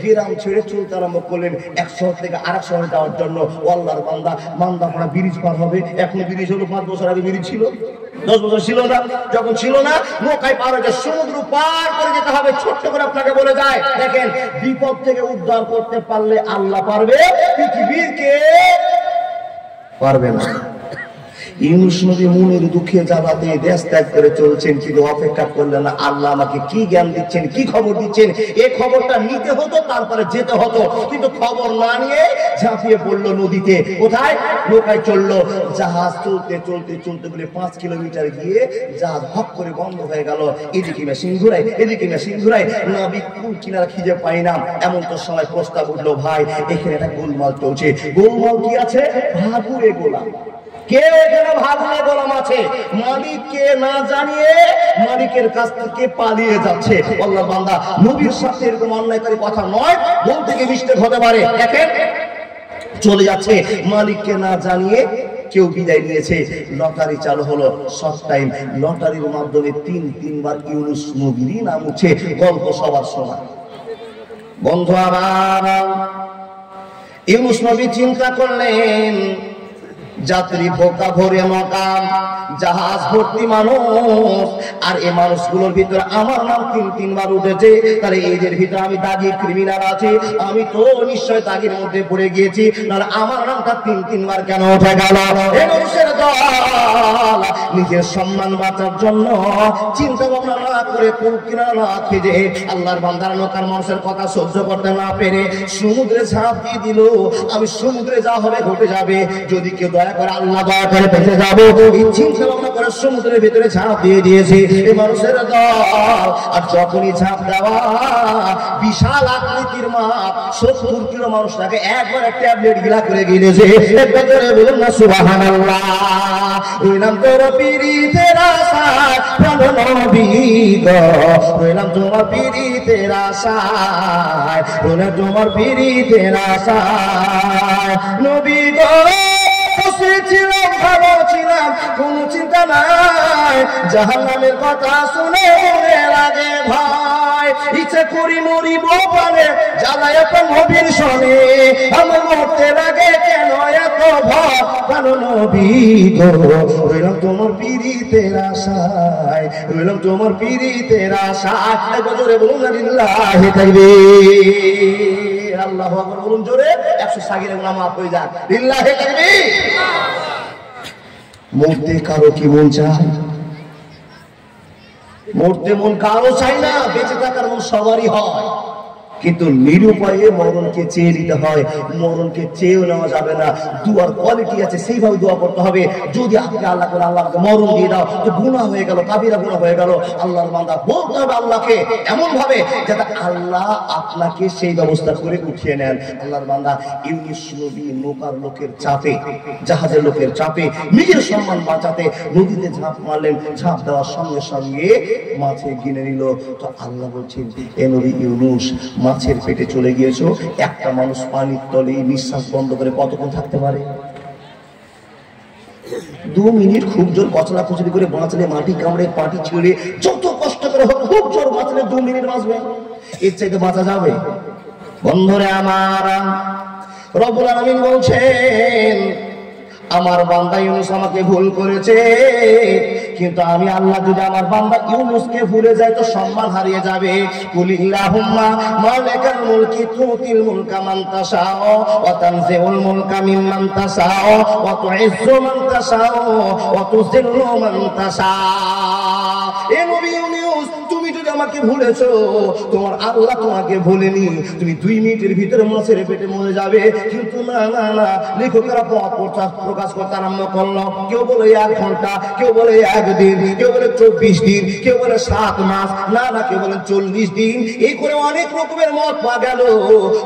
গ্রাম ছেড়ে চলতে আরম্ভ করলেন, এক শহর থেকে আরেক শহরে যাওয়ার জন্য। আল্লাহর বান্দা, মান্দাপাড়া ব্রিজ পার হবে, এখন ব্রিজ হলো, 5 বছর আগে ব্রিজ ছিল, 10 বছর ছিল না। যখন ছিল না, নৌকায় পার হয়ে সমুদ্র পার করে যেতে হবে। ছোট্ট করে আপনাকে বলে যায়, দেখেন, বিপদ থেকে উদ্ধার করতে পারলে আল্লাহ পারবে, পৃথিবীর কে পারবে না। ইউনূস নবী মনের দুঃখে জ্বালাতে দেশ ত্যাগ করে চলছেন, কিন্তু অপেক্ষা করলেন না। আল্লাহ আমাকে কি জ্ঞান দিচ্ছেন, কি খবর দিচ্ছেন, এই খবরটা নিতে হতো, তারপরে যেতে হতো। কিন্তু খবর না নিয়ে ঝাঁপিয়ে পড়লো নদীতে। কোথায়? নৌকায় চললো। জাহাজ চলতে চলতে চলতে বলে 5 কিলোমিটার গিয়ে জাহাজ হক করে বন্ধ হয়ে গেল। এদিকে মেশিন ঘুরাই, এদিকে মেশিন ঘুরাই, নবী কোন কিনারা খিদে পাই না। এমন তো সময় প্রস্তাব উঠলো, ভাই এখানে একটা গোলমাল চলছে। গোলমাল কি আছে? ভাগুরে গোলাম। কেউ এখানে ভাগুরে গোলাম আছে, মালিককে না জানিয়ে মালিকের কাছ থেকে পালিয়ে যাচ্ছে। আল্লাহর বান্দা, নবীর সাথে এরকম অন্যায়কারী কথা নয়, বলতে গিয়ে মিস্টেক হতে পারে। দেখেন, চলে যাচ্ছে, মালিককে না জানিয়ে কেউ বিদায় নিয়েছে। লটারি চালু হলো, শর্ট টাইম। লটারির মাধ্যমে 3বার ইউনূস নবীর নাম উঠছে। গল্প সবার সমান। বন্ধু আমার, ইউনূস নবী চিন্তা করলেন, যাত্রী বোকা ভরে মকাম, জাহাজ ভর্তি মানুষ, আর এই মানুষগুলোর ভিতরে আমার নাম তিনবার উঠেছে। তাহলে এদের ভিতরে আমি দাগি ক্রিমিনাল আছি, আমি তো নিশ্চয় দাগির মধ্যে পড়ে গিয়েছি, নাহলে আমার নামটা তিনবার কেন উঠে গেল? এই মানুষের দল নিজের সম্মান বাঁচার জন্য চিন্তা ভাবনা না করে কোন কিনারা না খেজে আল্লাহর বান্দার নৌকার মানুষের কথা সহ্য করতে না পেরে সমুদ্রে ঝাঁপ দিয়ে দিল। আমি সমুদ্রে যা হবে ঘটে যাবে, যদি কেউ দয়া করে আল্লাহ দয়া করে বেঁচে যাবো, এই চিন্তা ভাবনা করে সমুদ্রের ভিতরে ঝাঁপ দিয়ে দিয়েছে এই মানুষের দল। আর যখনই ঝাঁপ দেওয়া, বিশাল আকৃতির মাপ 70 কিলো মানুষটাকে একবার ট্যাবলেট গিলা করে গিলেছে। বলুন না সুবহানাল্লাহ। রইলাম তোর পীড়িতের আশায় প্রাণ নবী গো, রইলাম তোমার পীড়িতের আশায়, রইলাম তোমার পীড়িতের আশায় নবী গো। ছিলাম ভালো ছিলাম, কোন চিন্তা নাই, জাহান্নামের কথা শুনে মনে লাগে ভাই, ইচ্ছে করি মরিব পারে জ্বালায় এত নবীর শোনে, আমার মরতে লাগে কেন এত ভয়, কেন নবী গো। রইলাম তোমার পীড়িতের আশায়, রইলাম তোমার পীড়িতের আশায়। একবার জোরে বলুন না লিল্লাহি তাকবীর। আল্লাহু আকবার বলুন জোরে, 100 সাগিরে গুনাহ মাফ হয়ে যাক। লিল্লাহি তাকবীর। মরতে কারো কি মন চায়? মরতে মন কারো চাই না, বেঁচে থাকার মন সবারই হয়, কিন্তু নিরুপায়ে মরণকে চেয়ে নিতে হয়। মরণকে চেয়েও নেওয়া যাবে না, দুয়ার কোয়ালিটি আছে, সেইভাবে দোয়া করতে হবে। যদি আপনি আল্লাহ করে আল্লাহকে মরণ দিয়ে দাও তো গুনাহ হয়ে গেল, কাবিরা গুনাহ হয়ে গেল। আল্লাহর বান্দা বলতে হবে আল্লাহকে এমন ভাবে যাতে আল্লাহ আপনাকে সেই ব্যবস্থা করে উঠিয়ে নেন। আল্লাহর বান্দা ইউনুস নবী নৌকার লোকের চাপে, জাহাজের লোকের চাপে নিজের সম্মান বাঁচাতে নদীতে ঝাঁপ মারলেন। ঝাঁপ দেওয়ার সঙ্গে সঙ্গে মাছে গিলে নিল। তো আল্লাহ বলছেন, এ নবী ইউনুস, মাছের পেটে চলে গিয়েছো, একটা মানুষ পানির তলে নিঃশ্বাস বন্ধ করে কতক্ষণ থাকতে পারে? 2 মিনিট। খুব জোর কচলা কুচলি করে বাঁচলে, মাটি কামড়ে পাটি ছিঁড়ে যত কষ্ট করে হোক খুব জোর বাঁচলে 2 মিনিট বাঁচবে, এর চাইতে বাঁচা যাবে? বন্ধুরে আমার, রব্বুল আলামিন বলছেন, আমার বান্দা ইউনুস আমাকে ভুল করেছে, কিন্তু আমি আল্লাহ যদি আমার বান্দা ইউনুসকে ভুলে যাই তো সম্মান হারিয়ে যাবে। কুলিল্লাহুম্মা মালিকাল মুলকি তুতিল মুলকা মান তাশাউ ওয়া তানজিউল মুলকা মিম্মান তাশাউ ওয়া তুইজ্জু মান তাশাউ ওয়া তুযিল্লু মান তাশাউ। এ নবী ইউনুস, তুমি যদি আমাকে ভুলেছো, তোমার আল্লাহ তোমাকে ভুলেনি। তুমি 2 মিনিটের ভিতরে মাছের পেটে মরে যাবে। কিন্তু না না না, লেখকেরা প্রকাশ করতে আরম্ভ করলো। কেউ বলে 1 ঘন্টা, কেউ বলে 1 দিন, কেউ বলে 24 দিন, কেউ বলে 7 মাস, না না কেউ বলে 40 দিন। এই করে অনেক রকমের মত পা গেল।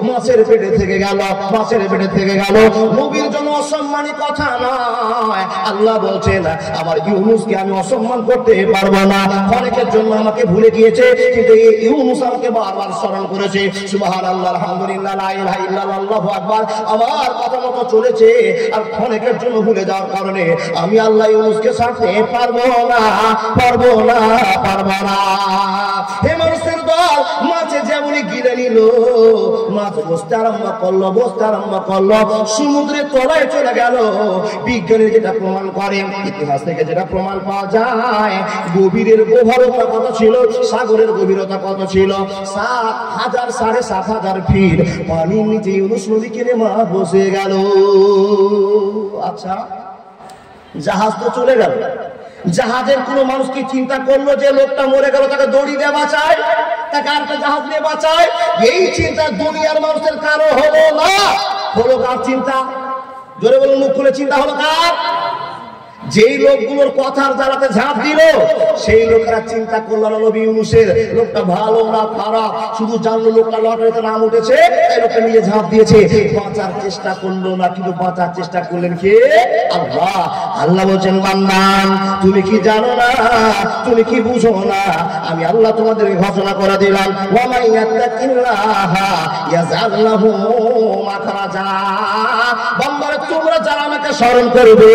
মাছের পেটে থেকে গেল, মাছের পেটে থেকে গেল। নবীর জন্য অসম্মানী কথা নয়। আল্লাহ বলছেন, আমার ইউনুসকে আমি অসম্মান করতে পারবো না। অনেকের জন্য আমাকে ভুলে গিয়েছে, কিন্তু এই ইউনুস আমাকে বারবার স্মরণ করেছে। সুবহানাল্লাহ, আলহামদুলিল্লাহ, লা ইলাহা ইল্লাল্লাহ, আল্লাহু আকবার। আমার কথা মতো চলেছে, আর অনেকের জন্য ভুলে যাওয়ার কারণে আমি আল্লাহ ইউনুসকে ছাড়তে পারবো না, পারবো না, পারবো না। হে মানুষের দল, মাছে যেমনই গিলে নিল, মাছ বসতে আরম্ভ করলো, বসতে আরম্ভ করলো, সমুদ্রের তলায় চলে গেল। বিজ্ঞানী যেটা প্রমাণ করে, ইতিহাস থেকে যেটা প্রমাণ পাওয়া যায়, গভীরের গভীরতা কত ছিল, সাগরের গভীরতা কত ছিল? 7,000 7,500 ফিট পানির নিচে ইউনুস নবী কেনে মা বসে গেল। আচ্ছা, জাহাজ তো চলে গেল, জাহাজের কোনো মানুষ কি চিন্তা করলো যে লোকটা মরে গেল, তাকে দড়ি দিয়ে বাঁচায়, তাকে আরেকটা জাহাজ নিয়ে বাঁচায়? এই চিন্তা দুনিয়ার মানুষের কারো হলো না। হলো কার চিন্তা? জোরে বলুন, মুখ খুলে চিন্তা হলো কার? যেই লোকগুলোর কথার জ্বালাতে ঝাঁপ দিল, সেই লোকেরা চিন্তা করলো না নবী ইউনুসের লোকটা ভালো না খারাপ, শুধু জানলো লোকটা লটারিতে নাম উঠেছে, এই লোকটা নিয়ে ঝাঁপ দিয়েছে। বাঁচার চেষ্টা করলো না, কিন্তু বাঁচার চেষ্টা করলেন কে? আল্লাহ। আল্লাহ বলছেন, বান্দা তুমি কি জানো না, তুমি কি বুঝো না, আমি আল্লাহ তোমাদেরকে ঘোষণা করে দিলাম, ওয়া মান ইয়াত্তাকিল্লাহা ইয়াজআল লাহু মাখরাজা। বান্দারা, তোমরা যারা আমাকে স্মরণ করবে,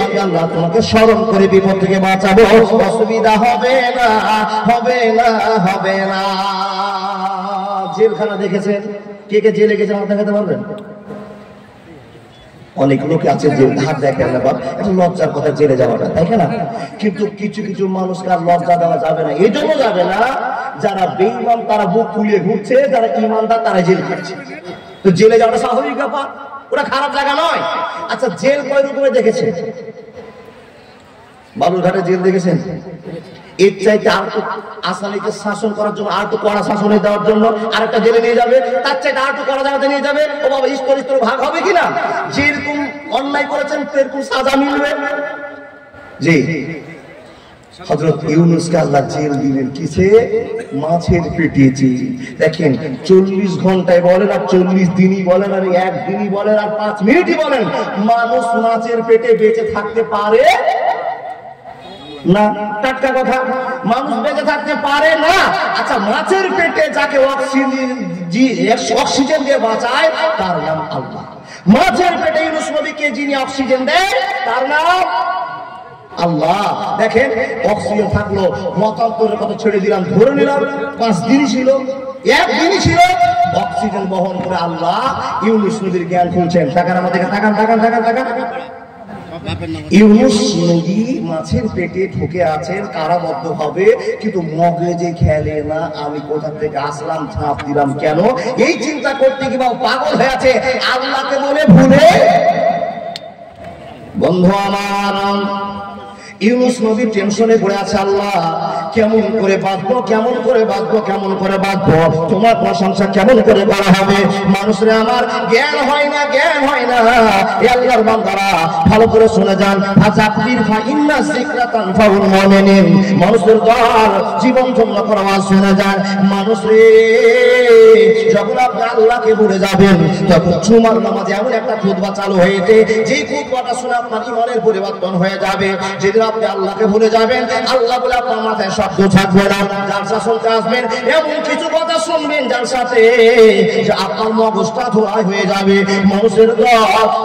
আমি আল্লাহ তোমাকে স্মরণ করে বিপদ থেকে বাঁচাবো, অসুবিধা হবে না, হবে না, হবে না। জেলখানা দেখেছেন? কে কে জেলে গেছে আমার দেখাতে পারবেন? অনেক লোকে আছে যে ধার দেখেন না বাপ, একটা লজ্জার কথা জেলে যাওয়াটা, তাই না? কিন্তু কিছু কিছু মানুষকে আর লজ্জা দেওয়া যাবে না। এই জন্য যাবে না, যারা বেঈমান তারা বুক ফুলিয়ে ঘুরছে, যারা ইমানদার তারা জেল খাটছে। তো জেলে যাওয়াটা স্বাভাবিক ব্যাপার, ওটা খারাপ জায়গা নয়। আচ্ছা, জেল কয় রকমের দেখেছেন? বালুরঘাটে জেল দেখেছেন? এর চাইতে আর তো আসামিকে শাসন করার জন্য, আর তো কড়া শাসনে দেওয়ার জন্য আরেকটা জেলে নিয়ে যাবে, তার চাইতে আর তো কড়া জায়গাতে নিয়ে যাবে। ও বাবা, স্তর স্তর ভাগ হবে কিনা? যেরকম অন্যায় করেছেন সেরকম সাজা মিলবে। জি, হযরত ইউনূসকে আল্লাহ জেল দিলেন কিসে? মাছের পেটে। দেখেন, 40 ঘন্টায় বলেন আর 40 দিনই বলেন আর 1 দিনই বলেন আর 5 মিনিটই বলেন, মানুষ মাছের পেটে বেঁচে থাকতে পারে না। টাটকা কথা, মানুষ বেঁচে থাকতে পারে না। আচ্ছা, মাছের পেটে যাকে অক্সিজেন দিয়ে বাঁচায় তার নাম আল্লাহ। মাছের পেটে ইউনূস নবীকে যিনি অক্সিজেন দেয় তার নাম আল্লাহ। দেখেন, অক্সিজেন থাকলো, মতান্তরের কথা ছেড়ে দিলাম, ধরে নিলাম 5 দিনই ছিল, 1 দিনই ছিল, অক্সিজেন বহন করে আল্লাহ ইউনূস নবীর জ্ঞান খুলছেন। তাকান আমাদের, তাকান তাকান তাকান তাকান। ইউনূস নবী মাছের পেটে ঢুকে আছেন, কারাবদ্ধ হবে, কিন্তু মগজে খেলে না আমি কোথা থেকে আসলাম, ঝাঁপ দিলাম কেন, এই চিন্তা করতে গিয়ে পাগল হয়ে আছে, আল্লাহকে বলে ভুলে। বন্ধু আমার, ইউনূস নবী টেনশনে পড়ে আছে, আল্লাহ কেমন করে বাঁধবো, কেমন করে বাঁধবো, কেমন করে বাঁধবো, তোমার প্রশংসা কেমন করে করা হবে। মানুষরে আমার জ্ঞান হয় না, জ্ঞান হয় না। এ আল্লাহর বান্দারা ভালো করে শুনে যান, ফাযাক্কির ফাইন্না যিকরা তানফাউল মুমিনিন। মানুষের দল জীবন ধন্য করা শুনে যান। মানুষরে যখন আপনি আল্লাহকে ভুলে যাবেন, তখন জুমার নামাজে এমন একটা খুতবা চালু হয়েছে, যে খুতবাটা শুনে আপনার ঈমানের পরিবর্তন হয়ে যাবে। যেদিন আপনি আল্লাহকে ভুলে যাবেন, আল্লাহ বলে আপনার মাথায় শব্দ থাকবে না। জালসা শুনতে আসবেন, এমন কিছু কথা শুনবেন যার সাথে যে আপনার মগজটা ধোঁয়া হয়ে যাবে। মানুষের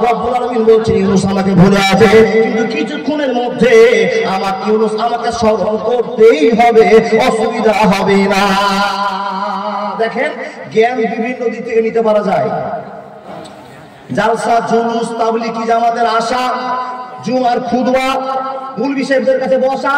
রব্বুল আলামিন বলছেন, ইউনূস আমাকে ভুলে আছে, কিন্তু কিছুক্ষণের মধ্যে আমার ইউনূস আমাকে স্মরণ করতেই হবে, অসুবিধা হবে না। দেখেন, জ্ঞান বিভিন্ন দিক থেকে নিতে পারা যায়। জালসা, জুলুস, তাবলীগি জামাতের আশা, জুমার খুতবা, মৌলভী সাহেবদের কাছে বসা,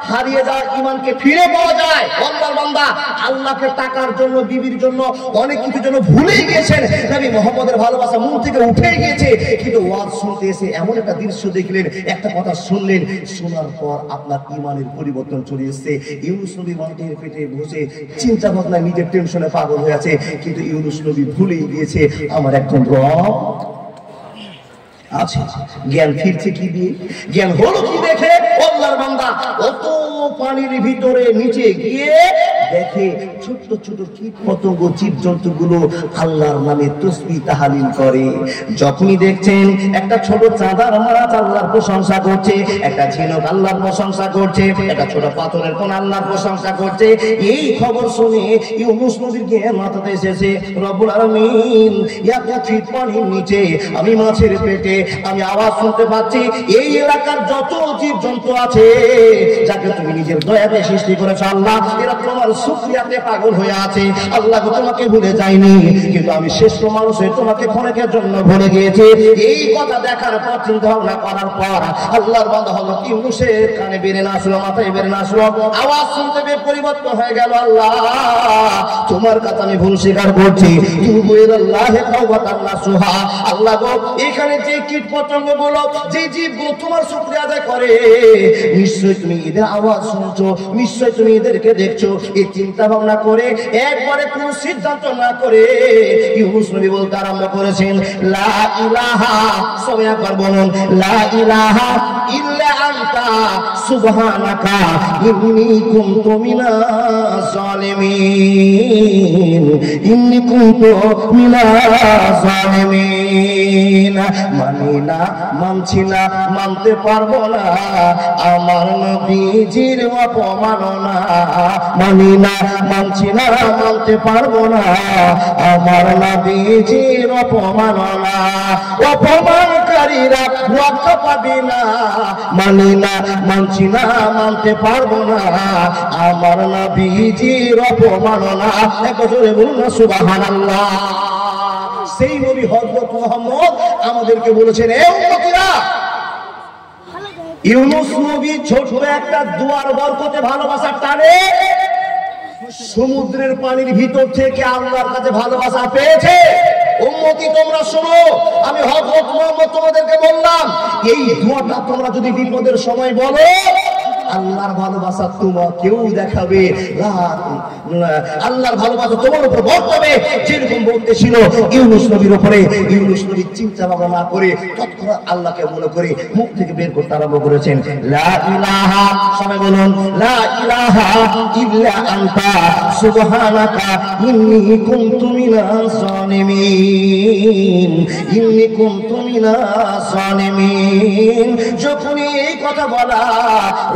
হারিয়ে যাওয়া ঈমানকে ফিরে পাওয়া যায়। আল্লাহর বান্দা আল্লাহকে টাকার জন্য, বিবির জন্য, অনেক কিছুর জন্য ভুলেই গেছেন, নবী মুহাম্মদের ভালোবাসা মুখ থেকে উঠে গিয়েছে, কিন্তু ওয়াজ শুনতে এসে এমন একটা দৃশ্য দেখলেন, একটা কথা শুনলেন, শোনার পর আপনার ঈমানের পরিবর্তন চলে এসেছে। ইউনূস নবী মাটির পেটে বসে চিন্তা ভাবনা, নিজের টেনশনে পাগল হয়ে আছে, কিন্তু ইউনূস নবী ভুলেই গিয়েছে আমার একজন রব আছে। জ্ঞান ফিরছে কি দিয়ে? জ্ঞান হলো কি দেখে? আল্লাহর বান্দা অত পানির ভিতরে নিচে গিয়ে দেখে ছোট ছোট কীট পতঙ্গ, জীবজন্তু গুলো আল্লাহর নামে তাসবিহ তাহলিল করে। যখনই দেখছেন একটা ছোট চাঁদার মাছ আল্লাহর প্রশংসা করছে, একটা ঝিনুক আল্লাহর প্রশংসা করছে, একটা ছোট পাথরের কোন আল্লাহর প্রশংসা করছে, এই খবর শুনে ইউনূস নবীর জ্ঞান মাথাতে এসেছে, রব্বুল আলামিন এত কীট পানির নিচে, আমি মাছের পেটে, আমি আওয়াজ শুনতে পাচ্ছি, এই এলাকার যত জীবজন্তু আছে যাকে তুমি নিজের দয়াতে সৃষ্টি করেছো আল্লাহ, এরা তোমার শুকরিয়াতে পাগল হয়ে আছে। আল্লাহ তোমাকে ভুলে যায়নি, কিন্তু আমি শ্রেষ্ঠ মানুষ হয়ে তোমাকে ক্ষণিকের জন্য ভুলে গিয়েছি। এই কথা দেখার পর, চিন্তা ভাবনা করার পর আল্লাহর বান্দা হযরত ইউনূসের কানে বেরে না আসলো, মাথায় বেরে না আসলো, আওয়াজ শুনতে পেয়ে পরিবর্তন হয়ে গেল, আল্লাহ তোমার কথা আমি ভুল স্বীকার করছি, তুবু ইলাল্লাহি তাওবাতান নাসুহা। আল্লাহ গো, এখানে যে কীট পতঙ্গ গুলো, যে জীবগুলো তোমার শুকরিয়া আদায় করে, নিশ্চয়ই তুমি এদের আওয়াজ শুনছো, নিশ্চয়ই তুমি এদেরকে দেখছো। এই চিন্তা ভাবনা করে একবারে কোন সিদ্ধান্ত না করে ইউনূস নবী বলতে আরম্ভ করেছেন, লা ইলাহা, সবাই একবার বলুন, লা ইলাহা ইল্লা আনতা সুবহানাকা ইন্নী কুনতু মিনাজ জালিমিন, ইন্নী কুনতু মিনাজ জালিমিন। মানি না, মানছি না, মানতে পারবো না আমার নবীজির অপমাননা, মানি না, মানছি না, মানতে পারবো না আমার নবীজির অপমাননা, অপমানকারীরা রক্ষা পাবে না, মানি না, মানছি না, মানতে পারবো না আমার নবীজির অপমাননা। এক জোরে বলুন না সুবহানাল্লাহ। সেই নবী হযরত মুহাম্মদ আমাদেরকে বলেছেন, এ উম্মতিরা, ইউনূস নবী ছোট একটা দুয়ার বরকতে ভালোবাসার টানে সমুদ্রের পানির ভিতর থেকে আল্লাহর কাছে ভালোবাসা পেয়েছে। উম্মতি তোমরা শোনো, আমি হযরত মুহাম্মদ তোমাদেরকে বললাম, এই দোয়াটা তোমরা যদি বিপদের সময় বলো, আল্লাহর ভালোবাসা তোমাকেও দেখাবে, আল্লাহর ভালোবাসা তোমার উপর বর্তাবে। যেরকম বলতেছিল ইউনূস নবীর উপরে, ইউনূস নবী চিন্তা ভাবনা না করে তৎক্ষণাৎ আল্লাহকে মনে করে মুখ থেকে বের করতে আরম্ভ করেছেন, লা ইলাহা, সবাই বলুন, লা ইলাহা ইল্লা আনতা সুবহানাকা ইন্নী কুনতু মিনাজ জালিমিন, ইন্নী কুনতু মিনাজ জালিমিন। যখনই এই কথা বলা,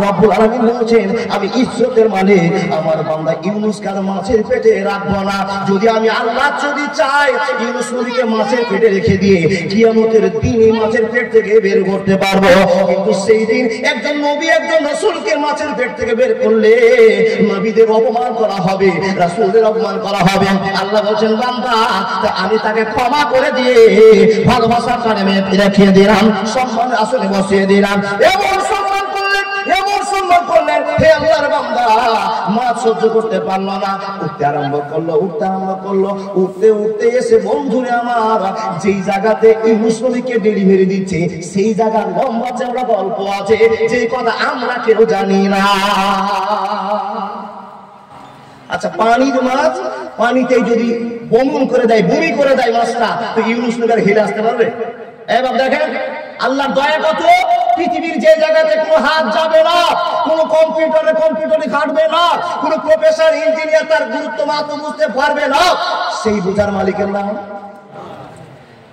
রব্বুল আলামিন বলেছেন, আমি ইজ্জতের মালিক, আমার বান্দা ইউনূসকে আর মাছের পেটে রাখবো না। যদি আমি আল্লাহ যদি চাই, ইউনূস নবীকে মাছের পেটে রেখে দিয়ে কিয়ামতের দিনে মাছের পেট থেকে বের করতে পারবো। কিন্তু সেই দিন একজন নবী, একজন রাসূলকে মাছের পেট থেকে বের করলে নবীদের অপমান করা হবে, রাসূলদের অপমান করা হবে। আল্লাহ বলছেন, বান্দা, আমি তাকে ক্ষমা করে দিয়ে ভালোবাসার কারণে রেখে দিলাম, সম্মান আসলে বসিয়ে দিলাম। এমন সম্মান করলেন, এমন সম্মান করলেন, হে আল্লাহর বান্দা মাছ সহ্য করতে পারলো না, উঠতে আরম্ভ করলো, উঠতে আরম্ভ করলো, উঠতে উঠতে এসে বন্ধুরে আমার যেই জায়গাতে ইউনূস নবীকে ডেলিভারি দিচ্ছে, সেই জায়গার লম্বা চওড়া গল্প আছে, যে কথা আমরা কেউ জানি না। আচ্ছা, পানির মাছ পানিতেই যদি বমন করে দেয়, বমি করে দেয় মাছটা, তো ইউনূস নবী আর হেলে আসতে পারবে? এবার দেখেন আল্লাহর দয়া কত। পৃথিবীর যে জায়গাতে কোনো হাত যাবে না, কোনো কম্পিউটারে খাটবে না, কোনো প্রফেসর ইঞ্জিনিয়ার তার গুরুত্ব মাত্র বুঝতে পারবে না, সেই বোঝার মালিকের নাম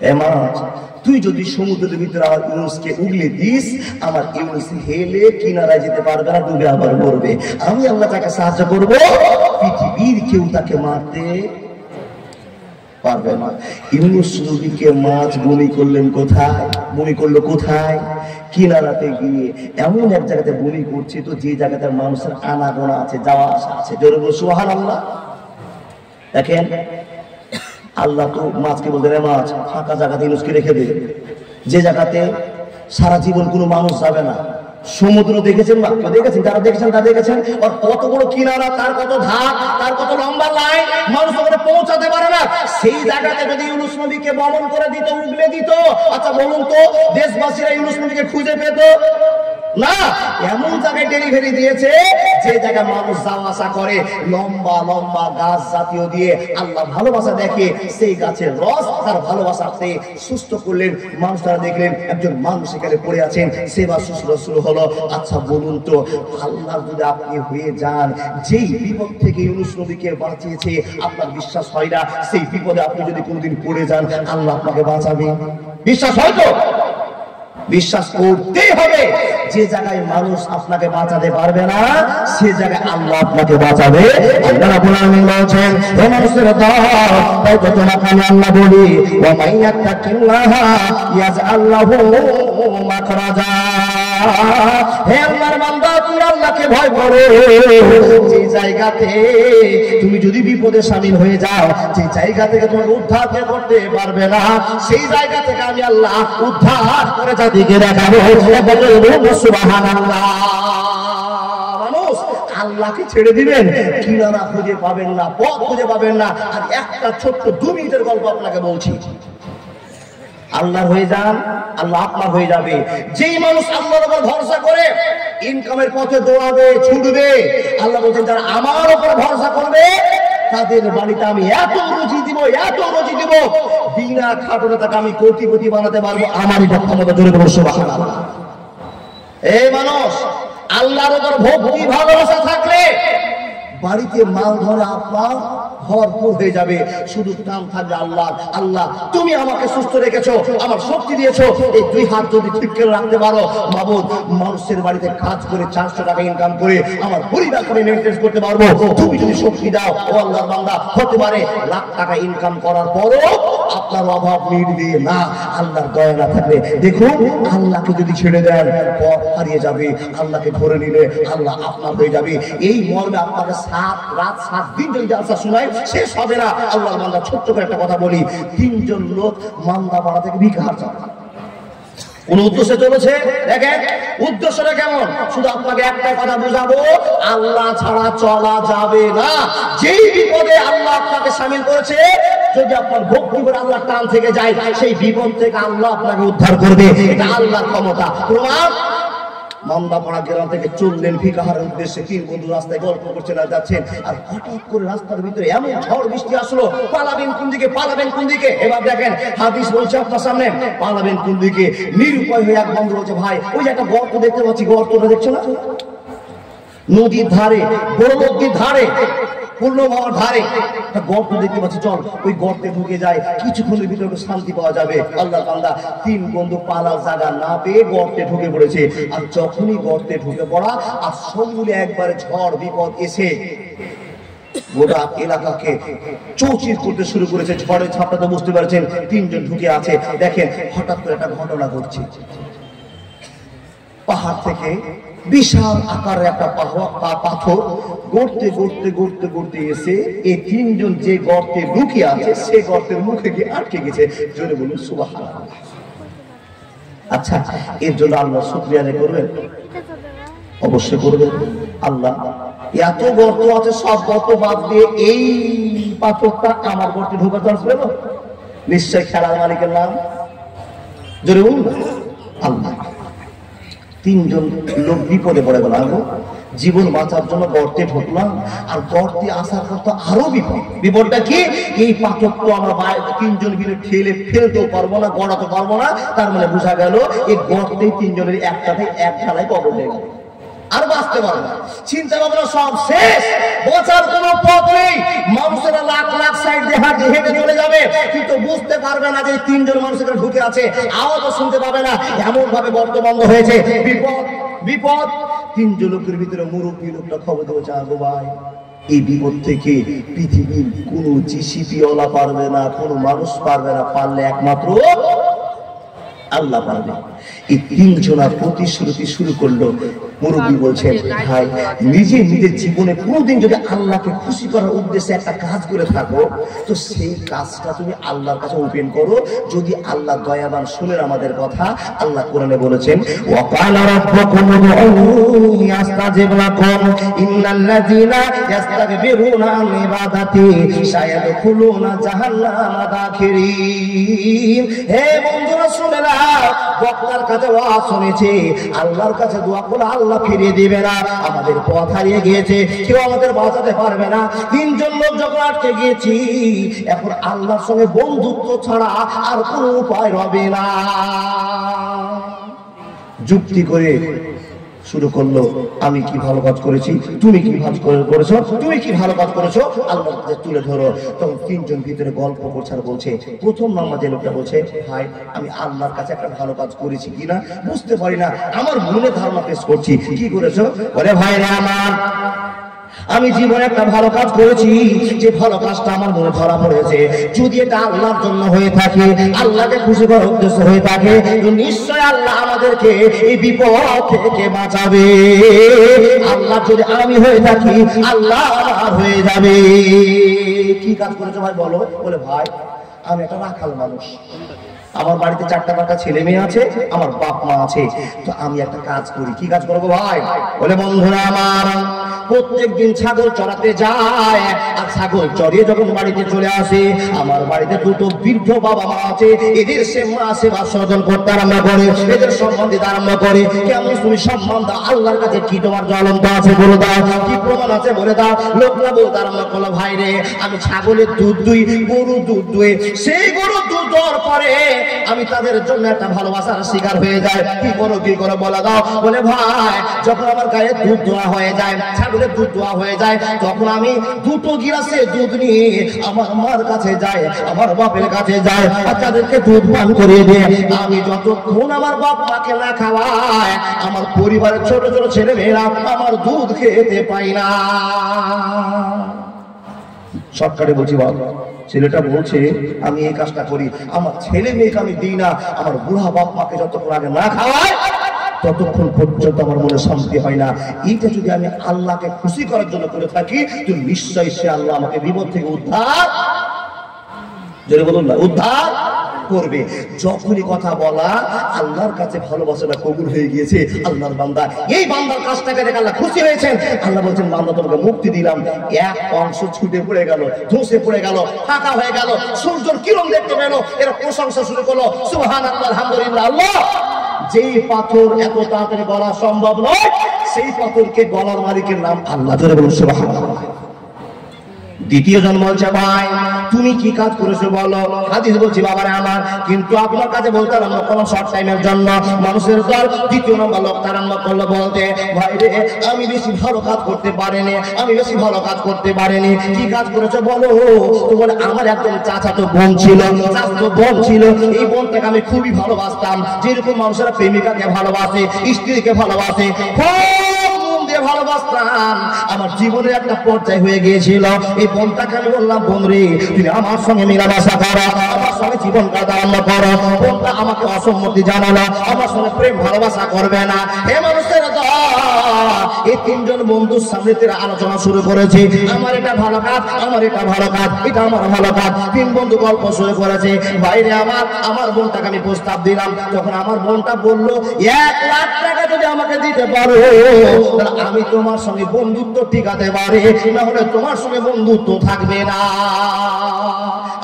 এ মাছ। তুই যদি সমুদ্রের ভিতরে আমার ইউনূসকে উগলে দিস, আমার ইউনূস হেলে কিনারায় যেতে পারবে না, ডুবে আবার মরবে। আমি আল্লাহ তাকে সাহায্য করবো, পৃথিবীর কেউ তাকে মারতে পারবে না। ইউনূস নবীকে মাছ বমি করলেন কোথায়? বমি করলো কোথায়? কিনারাতে গিয়ে। এমন এক জায়গাতে বমি করছে তো যে জায়গাতে মানুষের আনাগোনা আছে, যাওয়া আসা আছে। জোরে বলো সুবহানাল্লাহ। দেখেন আল্লাহ তো মাছকে বলতে, মাছ ফাঁকা জায়গাতে ইউনূসকে রেখে দে, যে জায়গাতে সারা জীবন কোনো মানুষ যাবে না। সমুদ্র দেখেছেন না? দেখেছেন, যারা দেখেছেন তারা দেখেছেন, আর কত বড় কিনারা, তার কত ধাপ, তার কত লম্বা লাইন, মানুষ ওখানে পৌঁছাতে পারে না। সেই জায়গাতে যদি ইউনূস নবীকে বমন করে দিত, উগলে দিত, আচ্ছা বলুন তো দেশবাসীরা ইউনূস নবীকে খুঁজে পেত না? এমন জায়গায় ডেলিভারি দিয়েছে যে জায়গায় মানুষ যাওয়া আসা করে, লম্বা লম্বা গাছ জাতীয় দিয়ে আল্লাহ ভালোবাসা দেখে, সেই গাছের রস তার ভালোবাসাতে সুস্থ করলেন। মানুষ তারা দেখলেন একজন মানুষ সেখানে পড়ে আছেন, সেবা শুশ্রূষা হলো। আচ্ছা বলুন তো, আল্লাহ যদি আপনি হয়ে যান, যেই বিপদ থেকে ইউনূস নবীকে বাঁচিয়েছে আপনার বিশ্বাস হয় না, সেই বিপদে আপনি যদি কোনোদিন পড়ে যান, আল্লাহ আপনাকে বাঁচাবে? বিশ্বাস হয় তো? বিশ্বাস করতেই হবে। যে জায়গায় মানুষ আপনাকে বাঁচাতে পারবে না, সে জায়গায় আল্লাহ আপনাকে বাঁচাবে। আল্লাহ রাব্বুল আলামিন বলেন, হে মানুষের দল, তাই তো তোমাকে আমি আল্লাহ বলি, ওয়া মান ইয়াত্তাকিল্লাহা ইয়াজআল লাহু মাখরাজা। হে আল্লাহর বান্দা, তুমি আল্লাহকে ভয় করো। যে জায়গাতে তুমি যদি বিপদে শামিল হয়ে যাও, যে জায়গা থেকে তোমার উদ্ধার করতে পারবে না, সেই জায়গা থেকে আমি আল্লাহ উদ্ধার করে জাতিকে দেখাবো। সুবহানাল্লাহ। মানুষ আল্লাহকে ছেড়ে দিবেন, কিনারা খুঁজে পাবেন না, পথ খুঁজে পাবেন না। আর একটা ছোট্ট 2 মিনিটের গল্প আপনাকে বলছি। আল্লাহ হয়ে যান, আল্লাহ আপনার হয়ে যাবে। যেই মানুষ আল্লাহর উপর ভরসা করে ইনকামের পথে দৌড়াবে, ছুটবে, আল্লাহ বলছেন যারা আমার উপর ভরসা করবে তাদের বাড়িতে আমি এত রুজি দিব, এত রুজি দিব, বিনা খাটুনে তাকে আমি কোটিপতি বানাতে পারবো। আমারই ক্ষমতা জোরে বলবো সুবহানাল্লাহ। এই মানুষ আল্লাহর উপর ভক্তি ভালোবাসা থাকলে বাড়িতে মাল ধরে আপনার ভরপুর হয়ে যাবে। শুধু নাম থাকবে আল্লাহ, আল্লাহ তুমি আমাকে সুস্থ রেখেছো, আমার শক্তি দিয়েছো, এই 2 হাত যদি ঠিক করে রাখতে পারো, মাবুদ মানুষের বাড়িতে কাজ করে 400 টাকা ইনকাম করে আমার পরিবারকে মেইনটেইন করতে পারবো। তুমি যদি শক্তি দাও, ও আল্লাহর বান্দা, হতে পারে লাখ টাকা ইনকাম করার পরও আপনার অভাব মিটবে না, আল্লাহর দয়া না থাকলে। দেখুন আল্লাহকে যদি ছেড়ে দেন, পথ হারিয়ে যাবে। আল্লাহকে ধরে নিলে আল্লাহ আপনার হয়ে যাবে। এই মর্মে আপনাকে রাত 7 দিন যদি জালসা শোনায় শেষ হবে না। আল্লাহর বান্দা ছোট্ট করে একটা কথা বলি, 3 জন লোক মান্দাপাড়া থেকে ভিক্ষা চায়, কোন উদ্দেশ্যে চলেছে? দেখেন উদ্দেশ্যটা কেমন। শুধু আপনাকে একটা কথা বুঝাবো, আল্লাহ ছাড়া চলা যাবে না। যেই বিপদে আল্লাহ আপনাকে শামিল করেছে, যদি আপনার ভক্তি করে আল্লাহ টান থেকে যায়, সেই বিপদ থেকে আল্লাহ আপনাকে উদ্ধার করবে। এটা আল্লাহর ক্ষমতা। প্রমাণ, মান্দাপাড়া গ্রাম থেকে চললেন ভিক্ষার উদ্দেশ্যে। 3 বন্ধু রাস্তায় গল্প করছেন আর যাচ্ছেন, আর হঠাৎ করে রাস্তার ভিতরে এমন ঝড় বৃষ্টি আসলো, পালাবেন কোন দিকে, পালাবেন কোন দিকে। এবার দেখেন হাদিস বলছে আপনার সামনে, পালাবেন কোন দিকে। নিরুপায় হয়ে এক বন্ধু বলছে, ভাই ওই যে একটা গর্ত দেখতে পাচ্ছি, গর্তটা দেখছো না? নদীর ধারে, বড় নদীর ধারে, পূর্ণ হওয়ার ধারে একটা গর্ত দেখতে পাচ্ছি, চল ওই গর্তে ঢুকে যায়, কিছুক্ষণের ভিতরে একটু শান্তি পাওয়া যাবে। আল্লাহ বান্দা 3 বন্ধু পালার জায়গা না পেয়ে গর্তে ঢুকে পড়েছে। আর যখনই গর্তে ঢুকে পড়া, আর সবগুলো একবারে ঝড় বিপদ এসে গোটা এলাকাকে চৌচির করতে শুরু করেছে। ঝড়ের ঝাপটা তো বুঝতে পারছেন, 3 জন ঢুকে আছে। দেখেন হঠাৎ করে একটা ঘটনা ঘটছে, পাহাড় থেকে বিশাল আকারের একটা পাথর গড়তে গড়তে গড়তে গড়তে এসে এই 3 জন যে গর্তে লুকিয়ে আছে, সে গর্তের মুখে গিয়ে আটকে গেছে। জোরে বলুন সুবহানাল্লাহ। আচ্ছা, এর জন্য আল্লাহ শুকরিয়া আদায় করবেন? অবশ্যই করবেন। আল্লাহ এত গর্ত আছে, সব গর্ত বাদ দিয়ে এই পাথরটা আমার গর্তে ঢোকার চান্স পেল? নিশ্চয় খেলার মালিকের নাম। জোরে বলুন আল্লাহ। 3 জন লোক বিপদে পড়ে গেল। জীবন বাঁচার জন্য গর্তে ঢুকলাম, আর গর্তে আসার পর তো আরো বিপদ। বিপদটা কি? এই পাথর তো আমরা 3 জন মিলে ঠেলে ফেলতেও পারবো না, গড়াতে পারবো না। তার মানে বোঝা গেল এই গর্তে 3 জনের একটাতে এক ঠেলায় কবর হয়ে গেল, আর বাঁচতে পারবে না। চিন্তা ভাবনা সব শেষ, বাঁচার কোনো পথ নেই। মানুষেরা লাখ লাখ সাইড দিয়ে হেঁটে চলে যাবে, কিন্তু বুঝতে পারবে না যে 3 জন মানুষ এখানে ঢুকে আছে, আওয়াজও শুনতে পাবে না। এমন ভাবে বন্ধ হয়েছে। বিপদ বিপদ। 3 জন লোকের ভিতরে মুরব্বী লোকটা খবর দেবো, চাগো ভাই এই বিপদ থেকে পৃথিবীর কোনো জিসিপি ওলা পারবে না, কোনো মানুষ পারবে না, পারলে একমাত্র আল্লাহ পারবে। এই 3 জনা প্রতিশ্রুতি শুরু করলো। মুরব্বী বলছেন, ভাই নিজের জীবনে কোনোদিন যদি আল্লাহকে খুশি করার উদ্দেশ্যে একটা কাজ করে থাকো, তো সেই কাজটা তুমি আল্লাহর কাছে ওপেন করো। যদি আল্লাহ দয়াবান শুনেন আমাদের কথা, আল্লাহ কোরআনে বলেছেন, ওয়াকালা রাব্বুকুম উদউনি আস্তাজিব লাকুম ইন্নাল্লাযীনা ইস্তাকবিরুনা আন ইবাদাতি সায়াদখুলুনা জাহান্নামা দাখিরিন। হে বন্ধুরা শুনে নাও, বক্তার কাছে ওয়াজ শুনেছে, আল্লাহর কাছে দোয়া করলে আল্লাহ ফিরিয়ে দিবে না। আমাদের পথ হারিয়ে গিয়েছে, কেউ আমাদের বাঁচাতে পারবে না। 3 জন লোক যখন আটকে গিয়েছি, এখন আল্লাহর সঙ্গে বন্ধুত্ব ছাড়া আর কোনো উপায় হবে না। যুক্তি করে শুরু করলো, আমি কি ভালো কাজ করেছি, তুমি কি ভালো করেছো, তুমি কি ভালো কাজ করেছো, আল্লাহ তুলে ধরো। তখন 3 জন ভিতরে গল্প করছে আর বলছে, প্রথম নামাজে লোকটা বলছে, ভাই আমি আল্লাহর কাছে একটা ভালো কাজ করেছি কিনা বুঝতে পারি না, আমার মনে ধারণা পেশ করছি। কি করেছো? বলে, ভাই রে আমার, আমি জীবনে একটা ভালো কাজ করেছি, যে ভালো কাজটা আমার মনে ধরা পড়েছে। যদি এটা আল্লাহর জন্য হয়ে থাকে, আল্লাহকে খুশি করার উদ্দেশ্য হয়ে থাকে, তো নিশ্চয় আল্লাহ আমাদেরকে এই বিপদ থেকে বাঁচাবে। আল্লাহ যদি আমি হয়ে থাকি, আল্লাহ আমার হয়ে যাবে। কি কাজ করেছো ভাই বলো? বলে, ভাই আমি একটা রাখাল মানুষ, আমার বাড়িতে 4টা ছেলে মেয়ে আছে, আমার বাপ মা আছে, তো আমি একটা কাজ করি। কি কাজ করবো ভাই? বলে, বন্ধুরা আমার, প্রত্যেকদিন ছাগল চড়াতে যায়, আর ছাগল চড়িয়ে যখন বাড়িতে চলে আসে, আমার বাড়িতে 2টো বৃদ্ধ বাবা মা আছে, এদের সেবা সর্জন করতে আরম্ভ করে, এদের সম্মান দিতে আরম্ভ করে। কেমন তুমি সম্মান দাও? আল্লাহর কাছে কি তোমার জ্বলন্ত আছে বলে দাও, কি প্রমাণ আছে বলে দাও। লোকরা বলতে আরম্ভ করলো, ভাই রে আমি ছাগলের দুধ দুই, গরুর দুধ দুই, সেই গরুর দুধ দেওয়ার পরে আমি তাদের জন্য একটা ভালোবাসার শিকার হয়ে যায়। কি করো বলে দাও। বলে, ভাই যখন আমার গায়ে দুধ দোয়া হয়ে যায়, ছাগলের দুধ দোয়া হয়ে যায়, তখন আমি 2টো গিলাসে দুধ নিয়ে আমার মার কাছে যাই, আমার বাপের কাছে যাই, আর তাদেরকে দুধ পান করিয়ে দিয়ে, আমি যতক্ষণ আমার বাপ মাকে না খাওয়ায়, আমার পরিবারের ছোট ছোট ছেলে মেয়েরা আমার দুধ খেতে পাই না। শর্টকাটে বলছি বাবা, ছেলেটা বলছে আমি এই কাজটা করি, আমার ছেলে মেয়েকে আমি দিই না, আমার বুড়া বাপ মাকে যতক্ষণ আগে না খাওয়ায় ততক্ষণ পর্যন্ত আমার মনে শান্তি হয় না। এইটা যদি আমি আল্লাহকে খুশি করার জন্য করে থাকি, তো নিশ্চয়ই সে আল্লাহ আমাকে বিপদ থেকে উদ্ধার, যদি বলুন না, উদ্ধার করবে। যখনই কথা বলা আল্লাহর কাছে ভালোবাসাটা কবুল হয়ে গিয়েছে, আল্লাহর বান্দা এই বান্দার কাজটাকে দেখে আল্লাহ খুশি হয়েছেন। আল্লাহ বলছেন, বান্দা তোমাকে মুক্তি দিলাম। এক অংশ ছুটে পড়ে গেল, ধসে পড়ে গেল, ফাঁকা হয়ে গেল, সূর্যের কিরণ দেখতে পেল, এরা প্রশংসা শুরু করলো, সুবহানাল্লাহ, আলহামদুলিল্লাহ। আল্লাহ, যেই পাথর এত তাড়াতাড়ি গলা সম্ভব নয়, সেই পাথরকে গলার মালিকের নাম আল্লাহ। জোরে বলুন সুবহানাল্লাহ। দ্বিতীয় জন বলছে, ভাই তুমি কি কাজ করেছো বলো। হাদিস বলছি, বাবারে আমার, কিন্তু আপনার কাছে বলতে আরম্ভ করলাম শর্ট টাইমের জন্য মানুষের দল। দ্বিতীয় নম্বর লোক আরম্ভ করলো বলতে, ভাই রে আমি বেশি ভালো কাজ করতে পারিনি, আমি বেশি ভালো কাজ করতে পারিনি। কি কাজ করেছো বলো। তো বলে, আমার একজন চাচাতো বোন ছিল, চাচাতো বোন ছিল, এই বোনটাকে আমি খুবই ভালোবাসতাম, যেরকম মানুষেরা প্রেমিকাকে ভালোবাসে, স্ত্রীকে ভালোবাসে, ভালোবাসতাম। আমার জীবনের একটা পর্যায় হয়ে গিয়েছিল, এই বোনটাকে আমি বললাম, বোন রে তুমি আমার সঙ্গে মেলামেশা করো, আমার সঙ্গে জীবন কাটাতে আরম্ভ করো। বোনটা আমাকে অসম্মতি জানালো, আমার সঙ্গে প্রেম ভালোবাসা করবে না। হে মানুষের দল, এই তিনজন বন্ধুর সামনে তারা আলোচনা শুরু করেছে, আমার এটা ভালো কাজ, আমার এটা ভালো কাজ, এটা আমার ভালো কাজ। তিন বন্ধু গল্প শুরু করেছে। বাইরে আমার বোনটাকে আমি প্রস্তাব দিলাম, তখন আমার বোনটা বললো, 1 লাখ টাকা যদি আমাকে দিতে পারো আমি তোমার সঙ্গে বন্ধুত্ব টিকাতে পারি, না হলে তোমার সঙ্গে বন্ধুত্ব থাকবে না।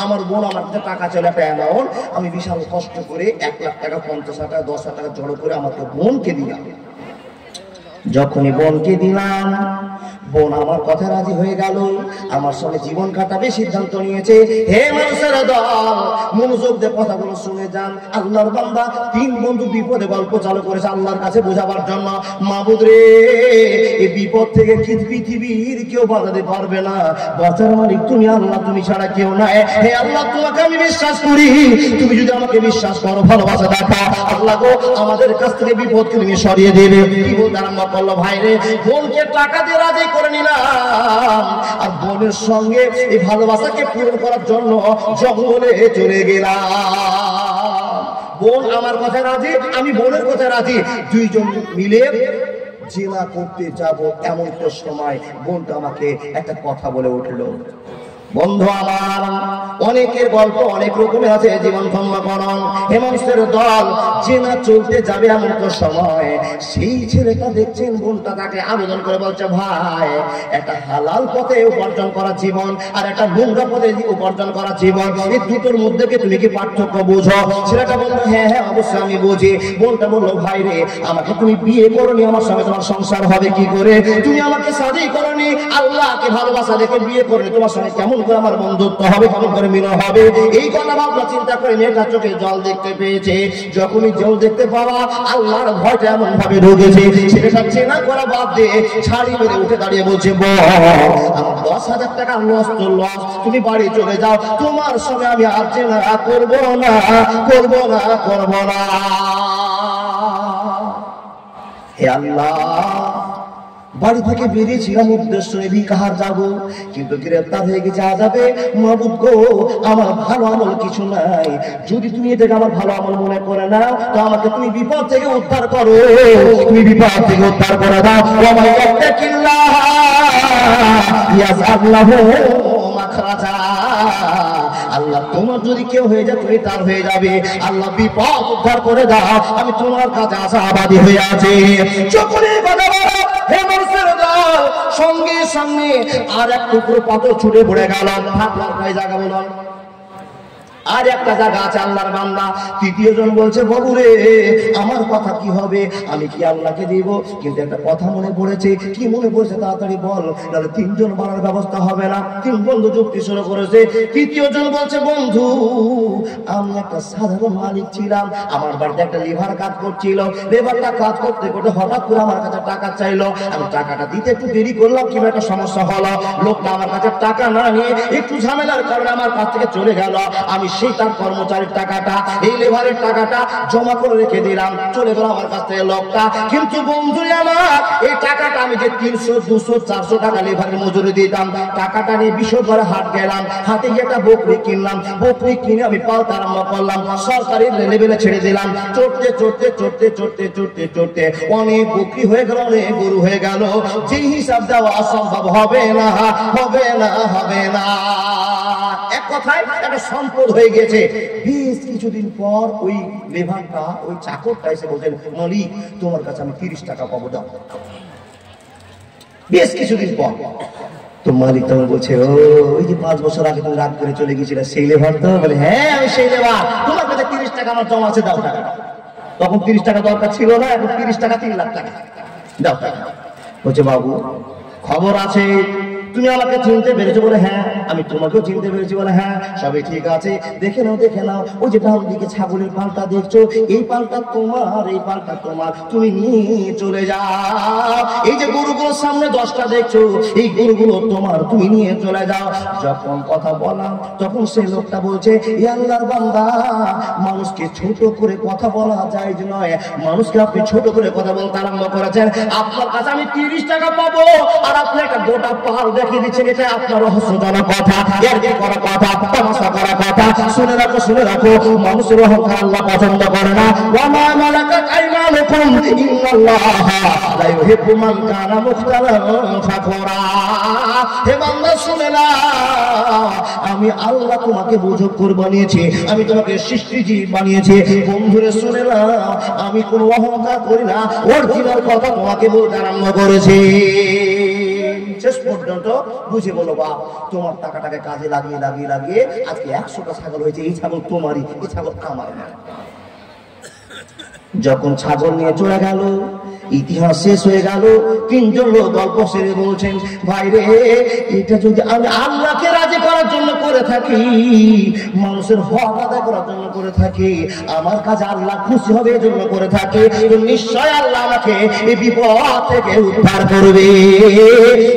আমার বোন আমার কাছে টাকা ছিল একটা অ্যামাউন্ট, আমি বিশাল কষ্ট করে 1 লাখ টাকা, 50,000 টাকা, 10,000 টাকা জড়ো করে আমাকে বোনকে দিলাম। যখনই বোনকে দিলাম, বোন আমার কথা রাজি হয়ে গেল, আমার সঙ্গে জীবন কাটাবে সিদ্ধান্ত নিয়েছে। হে মানুষের দল, মনোযোগ দিয়ে কথাগুলো শুনে যান। আল্লাহর বান্দা তিন বন্ধু বিপদে গল্প চালু করেছে আল্লাহর কাছে বোঝাবার জন্য। মাবুদ রে, এই বিপদ থেকে কি পৃথিবীর কেউ বাঁচাতে পারবে না, বাঁচার মালিক তুমি আল্লাহ, তুমি ছাড়া কেউ নাই। হে আল্লাহ, তোমাকে আমি বিশ্বাস করি, তুমি যদি আমাকে বিশ্বাস করো, ভালোবাসা দেখা, আল্লাহ গো আমাদের কাছ থেকে বিপদকে তুমি সরিয়ে দেবে। কি বলতে আরম্ভ করলো, ভাই রে বোনকে টাকা দিয়ে রাজি করে নিলাম, আর বোনের সঙ্গে এই ভালোবাসাকে পূরণ করার জন্য জঙ্গলে চলে গেলাম। বোন আমার কথা রাজি, আমি বোনের কথা রাজি, দুইজন মিলে জিনা করতে যাব। এমন তো সময় বোনটা আমাকে একটা কথা বলে উঠলো, বন্ধু আমার, অনেকের গল্প অনেক রকমের আছে, জীবন ধর্মকরণ। হেমন্তের দল জিনা চলতে যাবে, এমন তো সময় সেই ছেলেটা দেখছেন, বোনটা তাকে আবেদন করে বলছে, ভাই একটা হালাল পথে উপার্জন করা জীবন আর একটা নোংরা পথে উপার্জন করা জীবন, এই দুটোর মধ্যে তুমি কি পার্থক্য বুঝো? ছেলেটা বললো, হ্যাঁ হ্যাঁ অবশ্যই আমি বুঝি। বোনটা বললো, ভাই রে আমাকে তুমি বিয়ে করনি, আমার সঙ্গে তোমার সংসার হবে কি করে? তুমি আমাকে শাদী করনি, আল্লাহকে ভালোবাসা দেখে বিয়ে করনি, তোমার সঙ্গে কেমন করে আমার বন্ধুত্ব হবে, কেমন করে মিলন হবে? এই কথা ভাবনা চিন্তা করে মেয়েটা চোখে জল দেখতে পেয়েছে। যখনই জল দেখতে পাওয়া, আল্লাহর ভয়টা এমন ভাবে ঢুকেছে, ছেলেটা চেনা করা বাদ দিয়ে ছাড়ি মেরে উঠে দাঁড়িয়ে বলছে, আমার 10,000 টাকা লস তো লস, তুমি বাড়ি চলে যাও, তোমার সঙ্গে আমি আর চেনা করবো না, করবো না, করবো না। হে আল্লাহ, বাড়ি থেকে বেরিয়েছিলাম উদ্দেশ্য নেই কাহার যাবো, কিন্তু গ্রেফতার হয়ে গেছে আযাবে। মাবুদ গো, আমার ভালো আমল কিছু নাই, যদি তুমি এটাকে আমার ভালো আমল মনে করে নাও, তো আমাকে তুমি বিপদ থেকে উদ্ধার করো, তুমি বিপদ থেকে উদ্ধার করে দাও। ওয়া মান ইয়াত্তাকিল্লাহ ইয়াজআল লাহু মাখরাজা। আল্লাহ তোমার যদি কেউ হয়ে যায়, তুমি তার হয়ে যাবে। আল্লাহ বিপদ উদ্ধার করে দাও, আমি তোমার কাছে আশাবাদী হয়ে আছি। যখনই কথা বলো, হে মানুষের দল, সঙ্গে সঙ্গে আর এক টুকরো পাথর ছুটে পড়ে গেল। আপনার কয় জায়গা বলুন? আর একটা জায়গা আছে আল্লাহর বান্দা। তৃতীয় জন বলছে, বাবু রে আমার কথা কি হবে, আমি কি আল্লাহকে দিব? কিন্তু একটা কথা মনে পড়েছে। কি মনে পড়েছে? তাড়াতাড়ি বল, তাহলে তিনজন মারার ব্যবস্থা হবে না। তিন বন্ধু যুক্তি শুরু করেছে। তৃতীয় জন বলছে, বন্ধু আমি একটা সাধারণ মালিক ছিলাম, আমার বাড়িতে একটা লিভার কাজ করছিল, লেবারটা কাজ করতে করতে হঠাৎ করে আমার কাছে টাকা চাইলো, আমি টাকাটা দিতে একটু দেরি করলাম, কিংবা একটা সমস্যা হলো, লোকটা আমার কাছে টাকা না নিয়ে একটু ঝামেলার কারণে আমার কাছ থেকে চলে গেল। আমি সেই তার কর্মচারীর টাকাটা, এই লেবারের টাকাটা জমা করে রেখে দিলাম, চলে গেল আমার কাছ থেকে লোকটা। কিন্তু বন্ধুরে আমার, এই টাকাটা আমি যে 300, 200, 400 টাকা লেবারের মজুরি দিতাম, টাকাটা নিয়ে বিশ্বঘরে হাট গেলাম, হাতে গিয়ে একটা বকরি কিনলাম, বকরি কিনে আমি পালতে আরম্ভ করলাম, সরকারি লেভেলে ছেড়ে দিলাম। চড়তে চড়তে চড়তে চড়তে চড়তে চড়তে অনেক বকরি হয়ে গেল, অনেক গরু হয়ে গেল। যে হিসাব দেওয়া অসম্ভব হবে না, হবে না, হবে না। এক কথায় একটা সম্পদ হয়ে গেছে। বেশ কিছুদিন পর ওই লেভারটা, ওই চাকরটা এসে বলছেন, মালিক তোমার কাছে আমি 30 টাকা পাবো, দাও। বেশ কিছুদিন পর তো মালিক তোমার বলছে, ও ওই যে 5 বছর আগে তুমি রাগ করে চলে গেছিলে সেই লেভার তো? বলে হ্যাঁ আমি সেই লেভার, তোমার কাছে 30 টাকা আমার জমা আছে, দাও টাকা। তখন 30 টাকা দরকার ছিল না, এখন 30 টাকা 3 লাখ টাকা, দাও টাকা। বলছে বাবু খবর আছে, তুমি আমাকে চিনতে পেরেছো? বলে হ্যাঁ। আমি তোমাকেও চিনতে পেরেছি? বলে হ্যাঁ। সবই ঠিক আছে, দেখে নাও দেখে নাও, ওই যে ডান দিকে ছাগলের পালটা দেখছো, এই পালটা তোমার, এই পালটা তোমার, তুমি নিয়ে চলে যাও। এই যে গরুগুলোর সামনে 10টা দেখছো, এই গরুগুলো তোমার, তুমি নিয়ে চলে যাও। যখন কথা বললাম তখন সেই লোকটা বলছে, এ আল্লাহর বান্দা, মানুষকে ছোট করে কথা বলা যায় যে নয়, মানুষকে আপনি ছোট করে কথা বলতে আরম্ভ করেছেন। আপনার কাছে আমি 30 টাকা পাবো আর আপনি একটা গোটা পাল দেখিয়ে দিচ্ছেন, এটা আপনার রহস্যজনক কথা, এর কি করা কথা, তামাশা করা কথা। শুনে রাখো, শুনে রাখো, মানুষের অহংকার আল্লাহ পছন্দ করে না। ওয়া মা মালাকাত আইমানুকুম ইন্নাল্লাহা লা ইউহিব্বু মান কানা মুখতালান ফাখুরা। হে বান্দা শুনে নাও, আমি আল্লাহ তোমাকে বোঝক করে বানিয়েছি, আমি তোমাকে সৃষ্টিজীব বানিয়েছি। বন্ধুরে শুনে নাও, আমি কোনো অহংকার করি না, অরিজিনাল কথা তোমাকে বলতে আরম্ভ করেছি। শেষ পর্যন্ত বুঝে বলো, বাপ তোমার টাকাটাকে কাজে লাগিয়ে লাগিয়ে লাগিয়ে আজকে 100টা ছাগল হয়েছে, এই ছাগল তোমারই, এই ছাগল আমার না। যখন ছাগল নিয়ে চলে গেল, ইতিহাস শেষ হয়ে গেল। 3 জন লোক গল্প সেরে বলছেন, ভাই রে, এটা যদি আমি আল্লাহকে রাজি করার জন্য করে থাকি, মানুষের হক আদায় করার জন্য করে থাকি, আমার কাছে আল্লাহ খুশি হবে এই জন্য করে থাকি, তো নিশ্চয় আল্লাহ আমাকে এই বিপদ থেকে উদ্ধার করবে।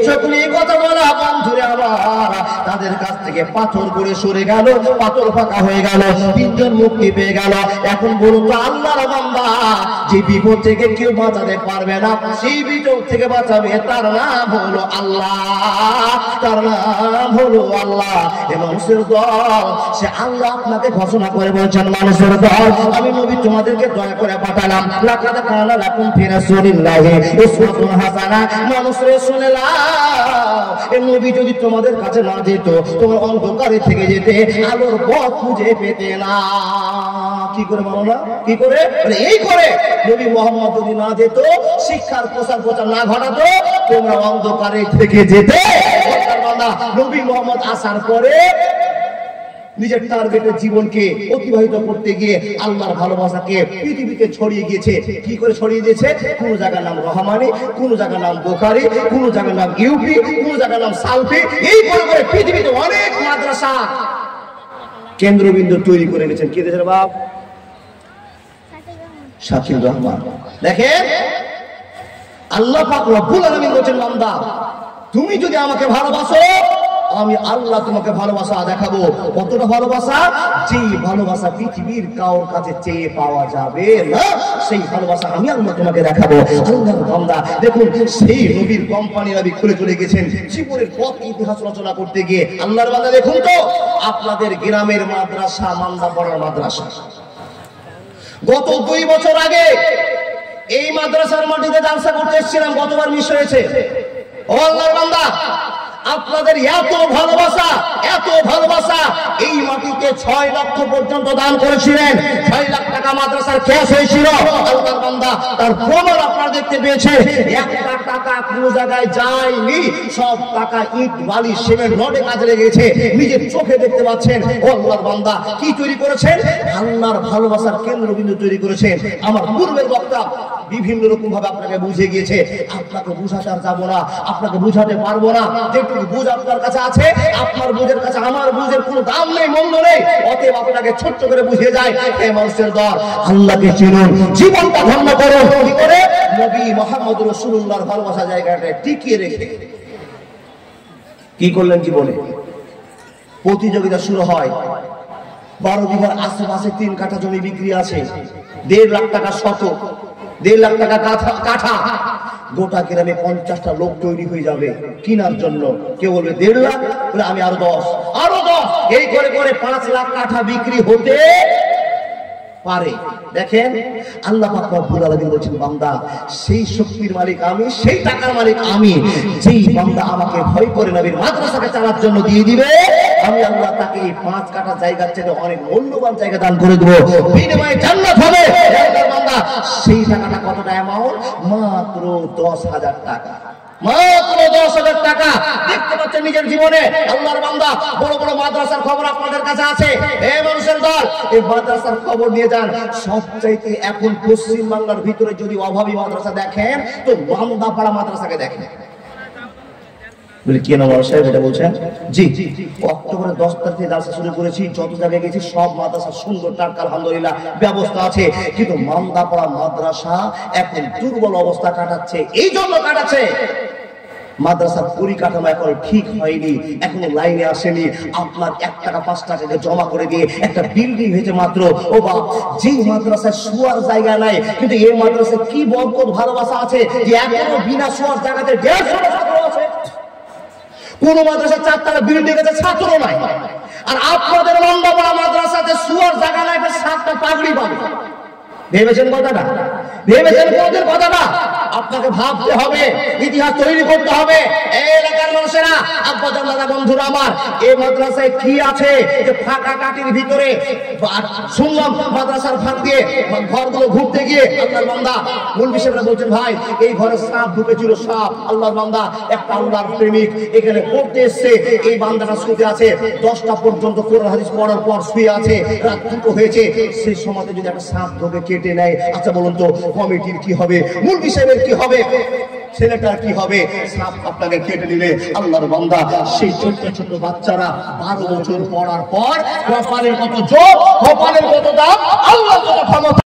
সকলে কথা বলা বন্ধুরে আমার, তাদের কাছ থেকে পাথর করে সরে গেল, পাথর ফাঁকা হয়ে গেল, 3 জন মুক্তি পেয়ে গেল। এখন বলুন তো, আল্লাহর বান্দা যে বিপদ থেকে কেউ বাঁচাতে পারবে না, সেই বিপদ থেকে বাঁচাবে, তার নাম হলো আল্লাহ, তার নাম হলো আল্লাহ। এই মানুষের দল, সে আল্লাহ আপনাকে ঘোষণা করে বলছেন, মানুষের দল আমি নবী তোমাদেরকে দয়া করে পাঠালাম, লাকাদ কানা লাকুম ফি রাসূলিল্লাহি উসওয়াতুন হাসানাহ। মানুষের শুনে নাও, এই নবী যদি তোমাদের কাছে না যেত, তোমার অন্ধকারে থেকে যেতে, আলোর পথ খুঁজে পেতে না। কি করে মানো না? কি করে? এই করে, নবী মুহাম্মদ যদি না যেত, শিক্ষার প্রচার প্রচার না ঘটাতো, তোমরা অন্ধকারে থেকে যেতে। নবী মুহাম্মদ আসার পরে নিজের টার্গেটের জীবনকে অতিবাহিত করতে গিয়ে আল্লাহর ভালোবাসাকে পৃথিবীতে ছড়িয়ে গিয়েছে। কি করে ছড়িয়ে দিয়েছে? কোন জায়গার নাম রহমানি, কোন জায়গার নাম বোখারি, কোন জায়গার নাম ইউপি, কোন জায়গার নাম সালফি, এই করে করে পৃথিবীতে অনেক মাদ্রাসা কেন্দ্রবিন্দু তৈরি করে গেছেন। কে দেশের বাপ? শাকিল রহমান। দেখেন, আল্লাহ পাক রব্বুল আলামিন বলেন, বান্দা তুমি যদি আমাকে ভালোবাসো, আমি আল্লাহ তোমাকে ভালোবাসা দেখাবো। কতটা ভালোবাসা? যে ভালোবাসা পৃথিবীর কারোর কাছে চেয়ে পাওয়া যাবে না, সেই ভালোবাসা আমি আল্লাহ তোমাকে দেখাবো। আল্লাহর বান্দা দেখুন, সেই নবীর কোম্পানি নবী খুলে চলে গেছেন জীবনের পথ ইতিহাস রচনা করতে গিয়ে। আল্লাহর বান্দা দেখুন তো, আপনাদের গ্রামের মাদ্রাসা, মান্দা পড়ার মাদ্রাসা, গত 2 বছর আগে এই মাদ্রাসার মাটিতে জালসা করতে এসেছিলাম, গতবার মিস হয়েছে। ও আল্লাহর বান্দা, আপনাদের এত ভালোবাসা, এত ভালোবাসা, এই মাটিতে 6 লক্ষ পর্যন্ত দান করেছিলেন, 6 লাখ টাকা মাদ্রাসার ক্যাশ হয়েছিল। আল্লাহর বান্দা, তার প্রমাণ আপনারা দেখতে পেয়েছেন। 1 টাকা কোনো জায়গায় যায়নি, সব টাকা ইট বালি সিমেন্ট রডে কাজে লেগেছে, নিজের চোখে দেখতে পাচ্ছেন। ও আল্লাহর বান্দা, কি তৈরি করেছেন? আল্লাহর ভালোবাসার কেন্দ্রবিন্দু তৈরি করেছেন। আমার পূর্বের বক্তা বিভিন্ন রকম ভাবে আপনাকে বুঝিয়ে গিয়েছে, আপনাকে বুঝাতে আর যাবো না, আপনাকে বুঝাতে পারবো না। যেটুকু বুঝ আপনার কাছে আছে, আপনার বুঝের কাছে আমার বুঝের কোনো দাম নেই, মূল্য নেই। অতএব আপনাকে ছোট্ট করে বুঝিয়ে যায়, হে মানুষের দল, আল্লাহকে চিনুন, জীবনটা ধন্য করুন। কি করে? নবী মুহাম্মদ রাসূলুল্লাহর ভালোবাসা জায়গাটা টিকিয়ে রেখে কি করলেন জীবনে? প্রতিযোগিতা শুরু হয়, 12 বিঘার আশেপাশে 3 কাঠা জমি বিক্রি আছে, 1.5 লাখ টাকা শতক, 1.5 লাখ টাকা কাঠা। গোটা গ্রামে 50টা লোক তৈরি হয়ে যাবে কেনার জন্য। কেউ বলবে 1.5 লাখ, বলে আমি আরো 10, এই করে করে 5 লাখ কাঠা বিক্রি হতে পারে। দেখেন আল্লাহ পাক রব্বুল আলামিন বলেছেন, বান্দা সেই শক্তির মালিক আমি, সেই টাকার মালিক আমি। যেই বান্দা আমাকে ভয় করে নবীর মাদ্রাসাকে চালার জন্য দিয়ে দিবে, আমি আল্লাহ তাকে এই 5 কাঠা জায়গার চেয়ে অনেক মূল্যবান জায়গা দান করে দেব, বিনিময়ে জান্নাত হবে। বান্দা সেই টাকাটা কতটা অ্যামাউন্ট? মাত্র 10,000 টাকা, মাত্র 10,000 টাকা। দেখতে পাচ্ছেন নিজের জীবনে। আল্লাহর বান্দা, বড় বড় মাদ্রাসার খবর আপনাদের কাছে আছে। এই মানুষের দল, এই মাদ্রাসার খবর নিয়ে যান। সবচাইতে এখন পশ্চিম বাংলার ভিতরে যদি অভাবী মাদ্রাসা দেখেন, তো বান্দাপাড়া মাদ্রাসাকে দেখেন। বলি কি নাম সাহেব এটা বলছেন? জি, অক্টোবরের 10 তারিখ থেকে জালসা শুরু করেছি। যত জায়গায় গেছি সব মাদ্রাসা সুন্দর টাটকা আলহামদুলিল্লাহ ব্যবস্থা আছে, কিন্তু মান্দাপাড়া মাদ্রাসা এখন দুর্বল অবস্থা কাটাচ্ছে। এই জন্য কাটাচ্ছে, মাদ্রাসার পরিকাঠামো এখন ঠিক হয়নি, এখনো লাইনে আসেনি। আপনার 1 টাকা 5 টাকাকে জমা করে দিয়ে একটা বিল্ডিং হয়েছে মাত্র। ও বাপ, যে মাদ্রাসায় শোয়ার জায়গা নাই, কিন্তু এই মাদ্রাসায় কি বরকত ভালোবাসা আছে যে এখনো বিনা শোয়ার জায়গাতে 150 ছাত্র আছে। কোন মাদ্রাসা 4 তলা বিল্ডিং আছে, ছাত্র নাই। আর আপনাদের মান্দাপাড়া মাদ্রাসাতে শোয়ার জায়গা নাই, 7টা পাগড়ি পাবে। ভেবেছেন কথাটা? ভেবেছেন কোনদিন কথাটা? আপনাকে ভাবতে হবে, ইতিহাস তৈরি করতে হবে। এই এলাকার মানুষেরা, আব্বাজান, দাদা, বন্ধুরা আমার, এই মাদ্রাসায় কি আছে যে ফাঁকা কাটির ভিতরে? শুনলাম মাদ্রাসার ফাঁক দিয়ে ঘরগুলো ঘুরতে গিয়ে আল্লাহর বান্দা মুলবি সাহেবরা বলছেন, ভাই এই ঘরে সাপ ঢুকেছিল, সাপ। আল্লাহর বান্দা একটা আল্লাহর প্রেমিক এখানে পড়তে এসছে, এই বান্দাটা শুতে আছে, 10টা পর্যন্ত কোরআন হাদিস পড়ার পর শুয়ে আছে। রাত 2টো হয়েছে, সেই সময়তে যদি একটা সাপ ঢোকে কেটে নেয়, আচ্ছা বলুন তো কমিটির কি হবে? মুলবি সাহেবের কি হবে? ছেলেটার কি হবে? সাপ আপনাকে কেটে নিলে আল্লাহর বান্দা, সেই ছোট্ট ছোট্ট বাচ্চারা 12 বছর পড়ার পর কপালের কত যোগ, কপালের কত দাম, আল্লাহ কত ক্ষমতা।